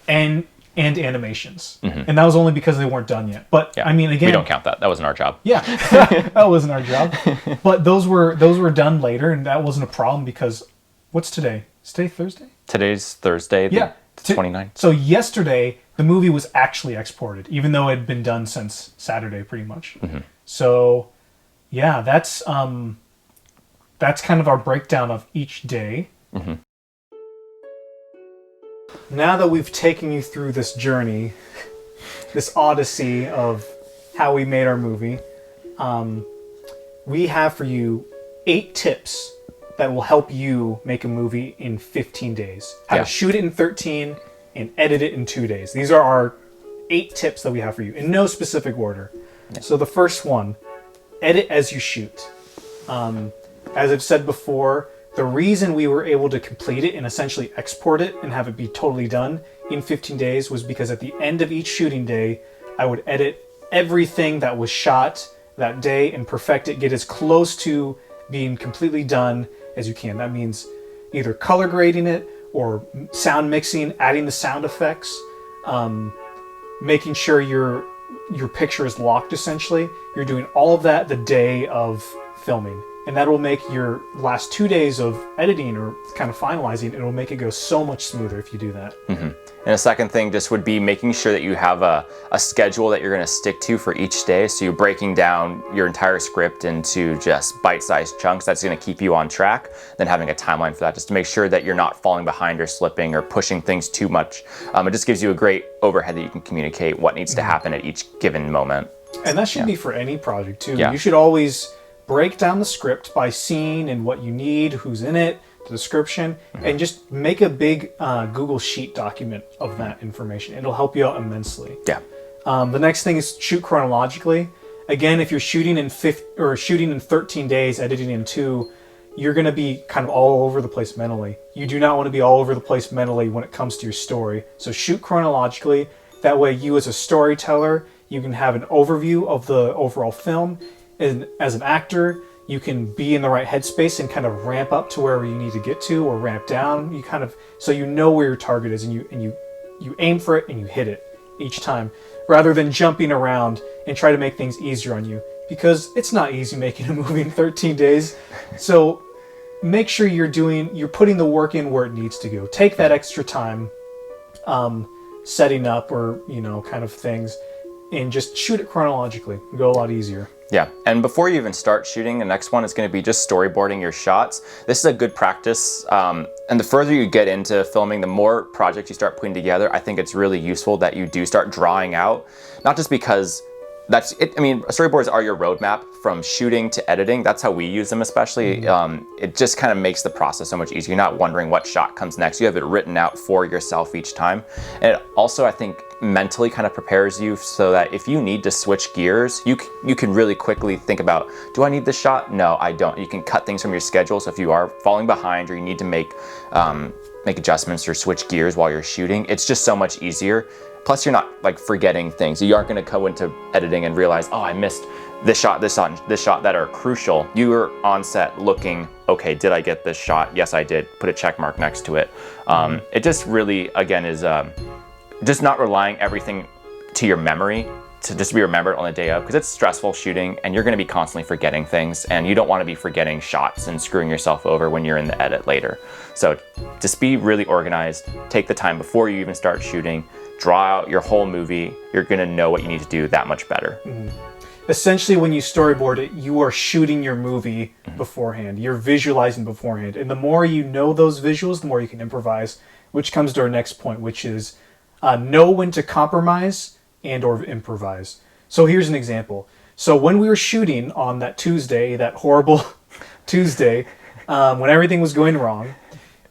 end animations. And that was only because they weren't done yet. But I mean, again, we don't count that. That wasn't our job. Yeah, that wasn't our job. But those were done later, and that wasn't a problem because what's today? Is today Thursday? Today's Thursday. Yeah. 29th. So yesterday, the movie was actually exported, even though it had been done since Saturday, pretty much. So, yeah, that's kind of our breakdown of each day. Now that we've taken you through this journey, this odyssey of how we made our movie, we have for you 8 tips that will help you make a movie in 15 days. How to shoot it in 13 and edit it in 2 days. These are our 8 tips that we have for you in no specific order. So the first one, edit as you shoot. As I've said before, The reason we were able to complete it and essentially export it and have it be totally done in 15 days was because at the end of each shooting day, I would edit everything that was shot that day and perfect it, get as close to being completely done as you can. That means either color grading it or sound mixing, adding the sound effects, making sure your picture is locked essentially. You're doing all of that the day of filming. And that will make your last 2 days of editing or kind of finalizing, it'll make it go so much smoother if you do that. Mm-hmm. And a second thing just would be making sure that you have a schedule that you're going to stick to for each day. So you're breaking down your entire script into just bite-sized chunks. That's going to keep you on track. Then having a timeline for that just to make sure that you're not falling behind or slipping or pushing things too much. It just gives you a great overhead that you can communicate what needs to happen at each given moment. And that should be for any project too. Yeah. You should always break down the script by scene and what you need, who's in it, the description, and just make a big Google Sheet document of that information. It'll help you out immensely. Yeah. The next thing is shoot chronologically. Again, if you're shooting in 13 days, editing in 2, you're going to be kind of all over the place mentally. You do not want to be all over the place mentally when it comes to your story. So shoot chronologically. That way you as a storyteller, you can have an overview of the overall film. And as an actor, you can be in the right headspace and kind of ramp up to wherever you need to get to, or ramp down. You kind of, so you know where your target is, and you aim for it and you hit it each time, rather than jumping around and try to make things easier on you, because it's not easy making a movie in 13 days. So make sure you're putting the work in where it needs to go. Take that extra time, setting up or kind of things, and just shoot it chronologically. It'll go a lot easier. Yeah, and before you even start shooting, the next one is going to be just storyboarding your shots. This is a good practice, and the further you get into filming, the more projects you start putting together. I think it's really useful that you do start drawing out, not just because that's it. I mean, storyboards are your roadmap from shooting to editing. That's how we use them, especially. It just kind of makes the process so much easier. You're not wondering what shot comes next. You have it written out for yourself each time. And it also, I think, mentally kind of prepares you so that if you need to switch gears, you can really quickly think about, do I need this shot? No, I don't. You can cut things from your schedule. So if you are falling behind or you need to make adjustments or switch gears while you're shooting, it's just so much easier. Plus, you're not like forgetting things. You aren't going to go into editing and realize, oh, I missed this shot that are crucial. You were on set looking, okay, did I get this shot? Yes, I did. Put a check mark next to it. It just really, again, is just not relying everything to your memory to just be remembered on the day of, because it's stressful shooting and you're going to be constantly forgetting things, and you don't want to be forgetting shots and screwing yourself over when you're in the edit later. So just be really organized. Take the time before you even start shooting. Draw out your whole movie. You're going to know what you need to do that much better. Essentially, when you storyboard it, you are shooting your movie beforehand. You're visualizing beforehand. And the more you know those visuals, the more you can improvise, which comes to our next point, which is know when to compromise and or improvise. So here's an example. So when we were shooting on that Tuesday, that horrible Tuesday, when everything was going wrong,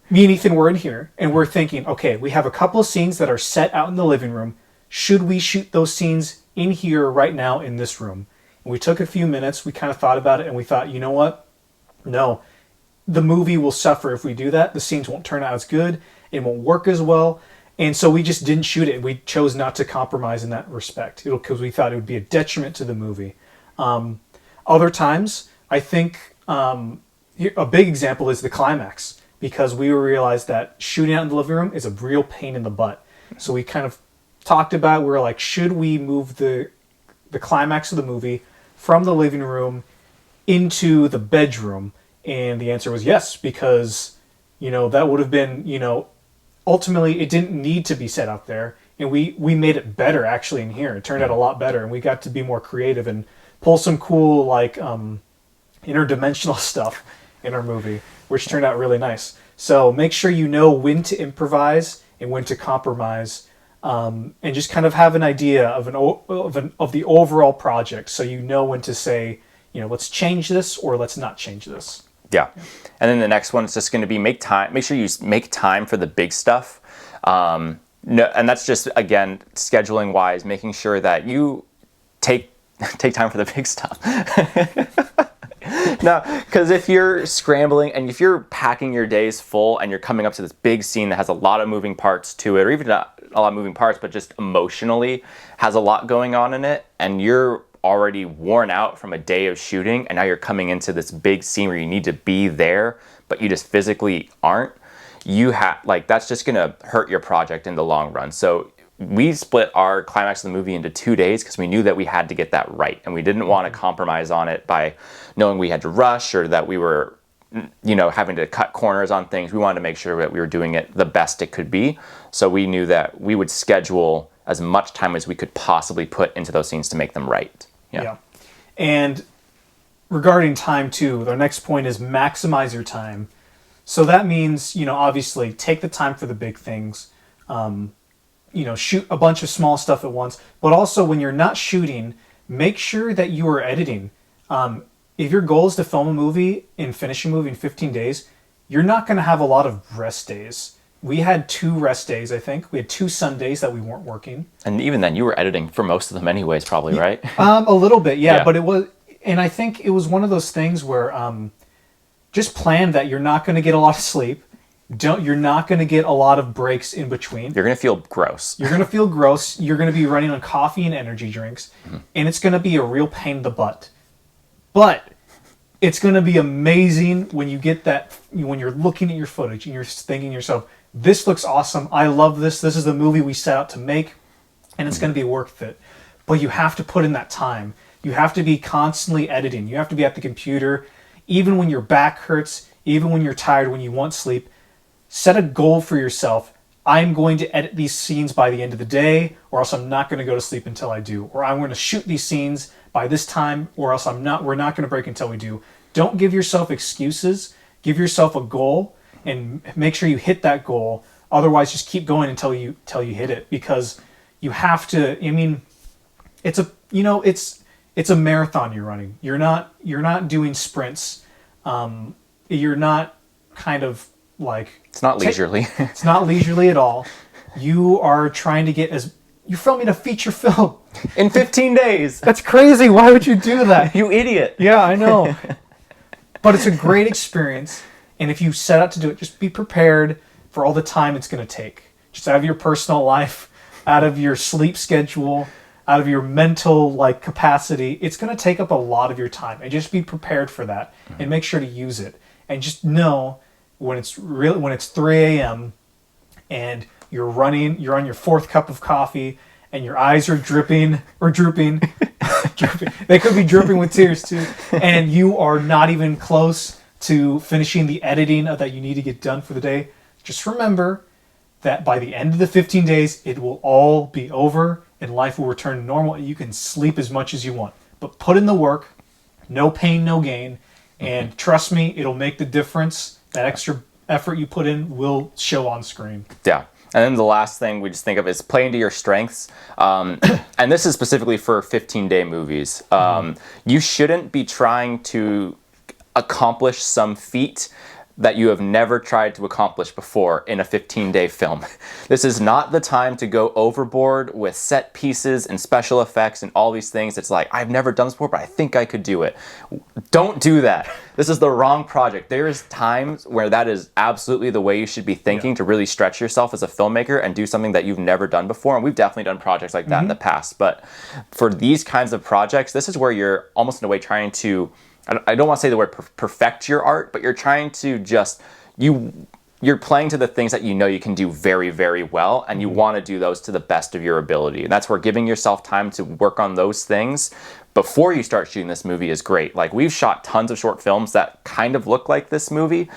me and Ethan were in here, and we're thinking, okay, we have a couple of scenes that are set out in the living room. Should we shoot those scenes in here right now in this room? And we took a few minutes, we kind of thought about it, and we thought, you know what? No, the movie will suffer if we do that. The scenes won't turn out as good. It won't work as well. And so we just didn't shoot it. We chose not to compromise in that respect because we thought it would be a detriment to the movie. Other times, I think a big example is the climax, because we realized that shooting out in the living room is a real pain in the butt. So we kind of talked about, we were like, should we move the climax of the movie from the living room into the bedroom? And the answer was yes, because, that would have been, ultimately it didn't need to be set out there. And we made it better actually in here. It turned out a lot better, and we got to be more creative and pull some cool, interdimensional stuff in our movie, which turned out really nice. So make sure you know when to improvise and when to compromise, and just kind of have an idea of the overall project, so you know when to say, let's change this or let's not change this. Yeah. And then the next one is just going to be make sure you make time for the big stuff. And that's just, again, scheduling wise, making sure that you take time for the big stuff. No, because if you're scrambling and if you're packing your days full and you're coming up to this big scene that has a lot of moving parts to it, or even not a lot of moving parts, but just emotionally has a lot going on in it, and you're already worn out from a day of shooting, and now you're coming into this big scene where you need to be there, but you just physically aren't, that's just gonna hurt your project in the long run. So we split our climax of the movie into 2 days because we knew that we had to get that right, and we didn't want to compromise on it by knowing we had to rush or that we were, having to cut corners on things. We wanted to make sure that we were doing it the best it could be. So we knew that we would schedule as much time as we could possibly put into those scenes to make them right. Yeah. And regarding time too, our next point is maximize your time. So that means, obviously take the time for the big things. Shoot a bunch of small stuff at once, but also when you're not shooting, make sure that you are editing. If your goal is to film a movie and finish a movie in 15 days, you're not going to have a lot of rest days. We had 2 rest days, I think. We had 2 Sundays that we weren't working. And even then, you were editing for most of them anyways, probably, right? A little bit, yeah. But it was, and I think it was one of those things where just plan that you're not going to get a lot of sleep. You're not going to get a lot of breaks in between. You're going to feel gross. You're going to feel gross. You're going to be running on coffee and energy drinks, and it's going to be a real pain in the butt. But it's going to be amazing when you get that, when you're looking at your footage and you're thinking to yourself, this looks awesome. I love this. This is the movie we set out to make, and it's going to be worth it. But you have to put in that time. You have to be constantly editing. You have to be at the computer, even when your back hurts, even when you're tired, when you want sleep. Set a goal for yourself. I'm going to edit these scenes by the end of the day, or else I'm not going to go to sleep until I do. Or I'm going to shoot these scenes by this time, or else we're not going to break until we do. Don't give yourself excuses. Give yourself a goal and make sure you hit that goal. Otherwise, just keep going until you hit it, because you have to. I mean, it's a marathon you're running. You're not doing sprints. You're not kind of like, it's not leisurely. It's not leisurely at all. You are trying to you're filming a feature film in 15 days. That's crazy. Why would you do that? You idiot. Yeah, I know. But it's a great experience. And if you set out to do it, just be prepared for all the time it's going to take. Just out of your personal life, out of your sleep schedule, out of your mental capacity. It's going to take up a lot of your time. And just be prepared for that and make sure to use it. And just know when it's 3 a.m. and you're on your 4th cup of coffee and your eyes are dripping or drooping. They could be dripping with tears too. And you are not even close to finishing the editing that you need to get done for the day. Just remember that by the end of the 15 days, it will all be over and life will return to normal and you can sleep as much as you want. But put in the work, no pain, no gain. And trust me, it'll make the difference. That extra effort you put in will show on screen. Yeah. And then the last thing we just think of is play into your strengths. And this is specifically for 15-day movies. You shouldn't be trying to accomplish some feat that you have never tried to accomplish before in a 15-day film. This is not the time to go overboard with set pieces and special effects and all these things. It's like, I've never done this before, but I think I could do it. Don't do that. This is the wrong project. There's times where that is absolutely the way you should be thinking to really stretch yourself as a filmmaker and do something that you've never done before. And we've definitely done projects like that in the past. But for these kinds of projects, this is where you're almost in a way trying to, I don't want to say the word perfect your art, but you're trying to just, you're playing to the things that you know you can do very, very well, and you want to do those to the best of your ability. And that's where giving yourself time to work on those things before you start shooting this movie is great. Like, we've shot tons of short films that kind of look like this movie,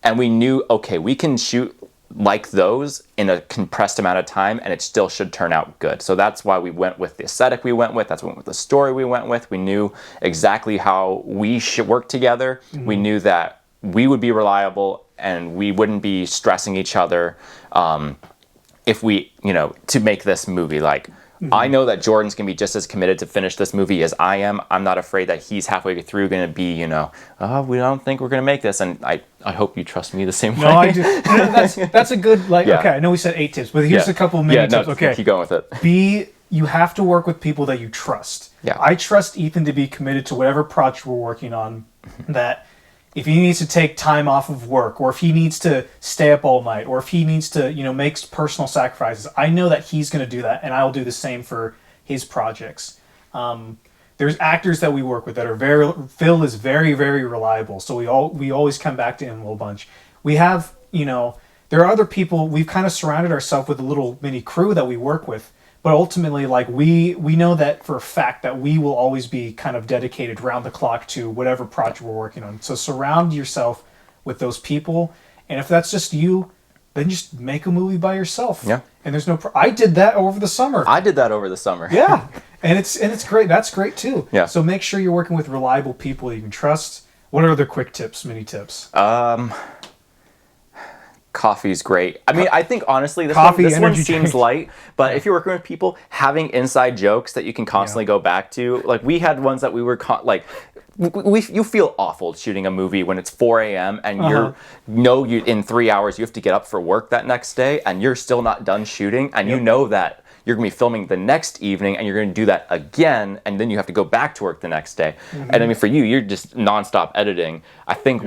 and we knew, okay, we can shoot like those in a compressed amount of time and it still should turn out good. So that's why we went with the aesthetic we went with. That's what the story we went with. We knew exactly how we should work together. We knew that we would be reliable and we wouldn't be stressing each other if we, to make this movie. Like, I know that Jordan's going to be just as committed to finish this movie as I am. I'm not afraid that he's halfway through going to be, we don't think we're going to make this. And I hope you trust me the same way. No, I do. That's a good, okay, I know we said 8 tips, but here's a couple of mini tips. Okay. Keep going with it. Be you have to work with people that you trust. Yeah. I trust Ethan to be committed to whatever project we're working on. That if he needs to take time off of work, or if he needs to stay up all night, or if he needs to, make personal sacrifices, I know that he's going to do that, and I will do the same for his projects. There's actors that we work with that are Phil is very, very reliable, so we always come back to him a little bunch. We have, there are other people, we've kind of surrounded ourselves with a little mini crew that we work with, but ultimately, like, we know that for a fact that we will always be kind of dedicated round the clock to whatever project we're working on. So surround yourself with those people, and if that's just you, then just make a movie by yourself. Yeah. And there's no I did that over the summer. I did that over the summer. Yeah. And it's great. That's great too. Yeah. So make sure you're working with reliable people you can trust. What are other quick tips, mini tips? Coffee's great. I mean, I think honestly, this Coffee, one energy seems drink. light, but if you're working with people, having inside jokes that you can constantly go back to, like we had ones that we were you feel awful shooting a movie when it's 4 a.m. and you in 3 hours you have to get up for work that next day, and you're still not done shooting, and you know that you're going to be filming the next evening, and you're going to do that again, and then you have to go back to work the next day. And I mean, for you, you're just nonstop editing. I think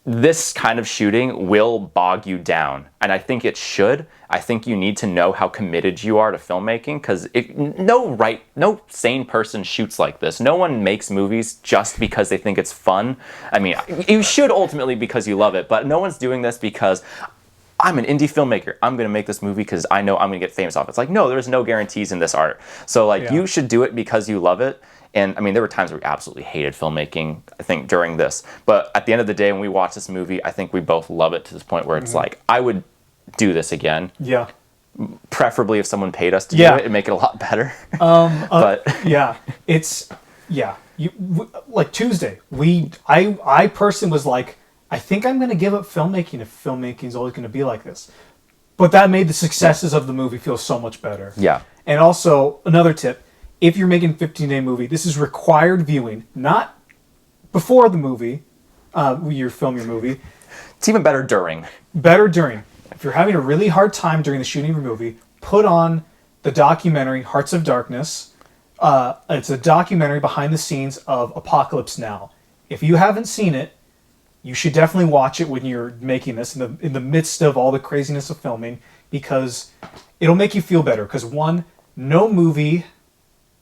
this kind of shooting will bog you down, and I think it should. I think you need to know how committed you are to filmmaking, because no sane person shoots like this. No one makes movies just because they think it's fun. I mean, you should ultimately because you love it, but no one's doing this because I'm an indie filmmaker. I'm going to make this movie because I know I'm going to get famous off it. It's like, no, there's no guarantees in this art. So you should do it because you love it. And I mean, there were times where we absolutely hated filmmaking, I think, during this. But at the end of the day, when we watch this movie, I think we both love it to this point where it's like, I would do this again. Yeah. Preferably if someone paid us to do it and make it a lot better. Like Tuesday, I personally was like, I think I'm going to give up filmmaking if filmmaking is always going to be like this. But that made the successes of the movie feel so much better. Yeah. And also, another tip, if you're making a 15-day movie, this is required viewing, not before the movie, you film your movie. It's even better during. Better during. If you're having a really hard time during the shooting of your movie, put on the documentary Hearts of Darkness. It's a documentary behind the scenes of Apocalypse Now. If you haven't seen it, you should definitely watch it when you're making this in the midst of all the craziness of filming, because it'll make you feel better. Because one, no movie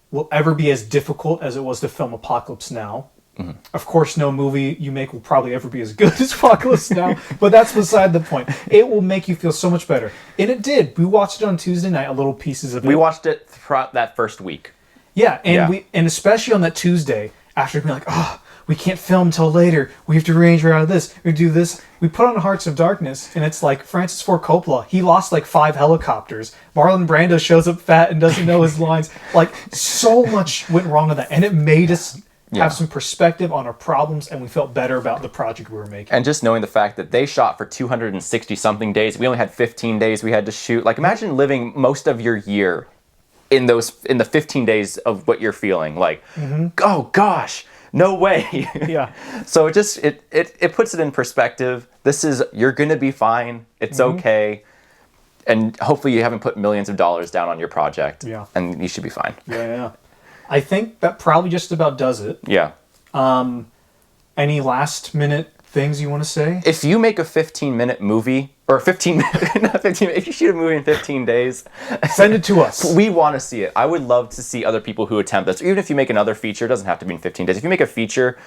will ever be as difficult as it was to film Apocalypse Now. Mm-hmm. Of course, no movie you make will probably ever be as good as Apocalypse Now, but that's beside the point. It will make you feel so much better. And it did. We watched it on Tuesday night, a little pieces of it. We watched it throughout that first week. Yeah, and especially on that Tuesday, after being like, we can't film until later. We have to arrange right out of this. We do this. We put on Hearts of Darkness, and it's like Francis Ford Coppola. He lost like 5 helicopters. Marlon Brando shows up fat and doesn't know his lines. Like, so much went wrong with that, and it made us have some perspective on our problems, and we felt better about the project we were making. And just knowing the fact that they shot for 260 something days, we only had 15 days we had to shoot. Like, imagine living most of your year in the 15 days of what you're feeling. Like, oh gosh, no way. Yeah. So it puts it in perspective. You're gonna be fine. It's okay. And hopefully you haven't put millions of dollars down on your project. Yeah. And you should be fine. Yeah. I think that probably just about does it. Yeah. Any last minute things you want to say? If you make a 15-minute movie, or if you shoot a movie in 15 days, send it to us. We want to see it. I would love to see other people who attempt this. Or even if you make another feature, it doesn't have to be in 15 days. If you make a feature,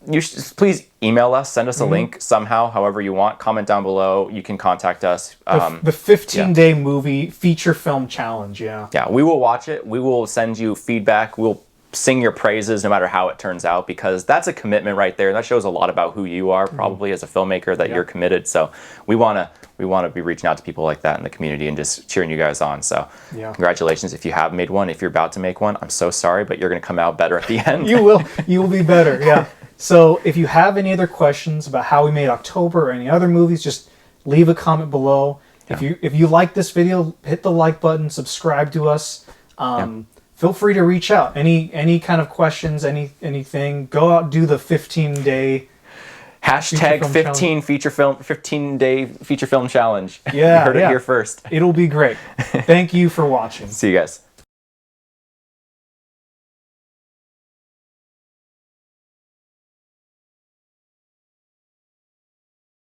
you should please email us, send us a link somehow, however you want. Comment down below. You can contact us. The 15-day movie feature film challenge, yeah. Yeah, we will watch it. We will send you feedback. We'll sing your praises no matter how it turns out, because that's a commitment right there. That shows a lot about who you are, probably as a filmmaker, that you're committed. So we want to be reaching out to people like that in the community and just cheering you guys on. So congratulations if you have made one. If you're about to make one, I'm so sorry, but you're going to come out better at the end. You will be better. Yeah. So if you have any other questions about how we made October or any other movies, just leave a comment below. If you like this video, hit the like button, subscribe to us. Feel free to reach out. Any kind of questions, anything. Go out and do the 15-day hashtag 15-day feature film challenge. Yeah, you heard it here first. It'll be great. Thank you for watching. See you guys.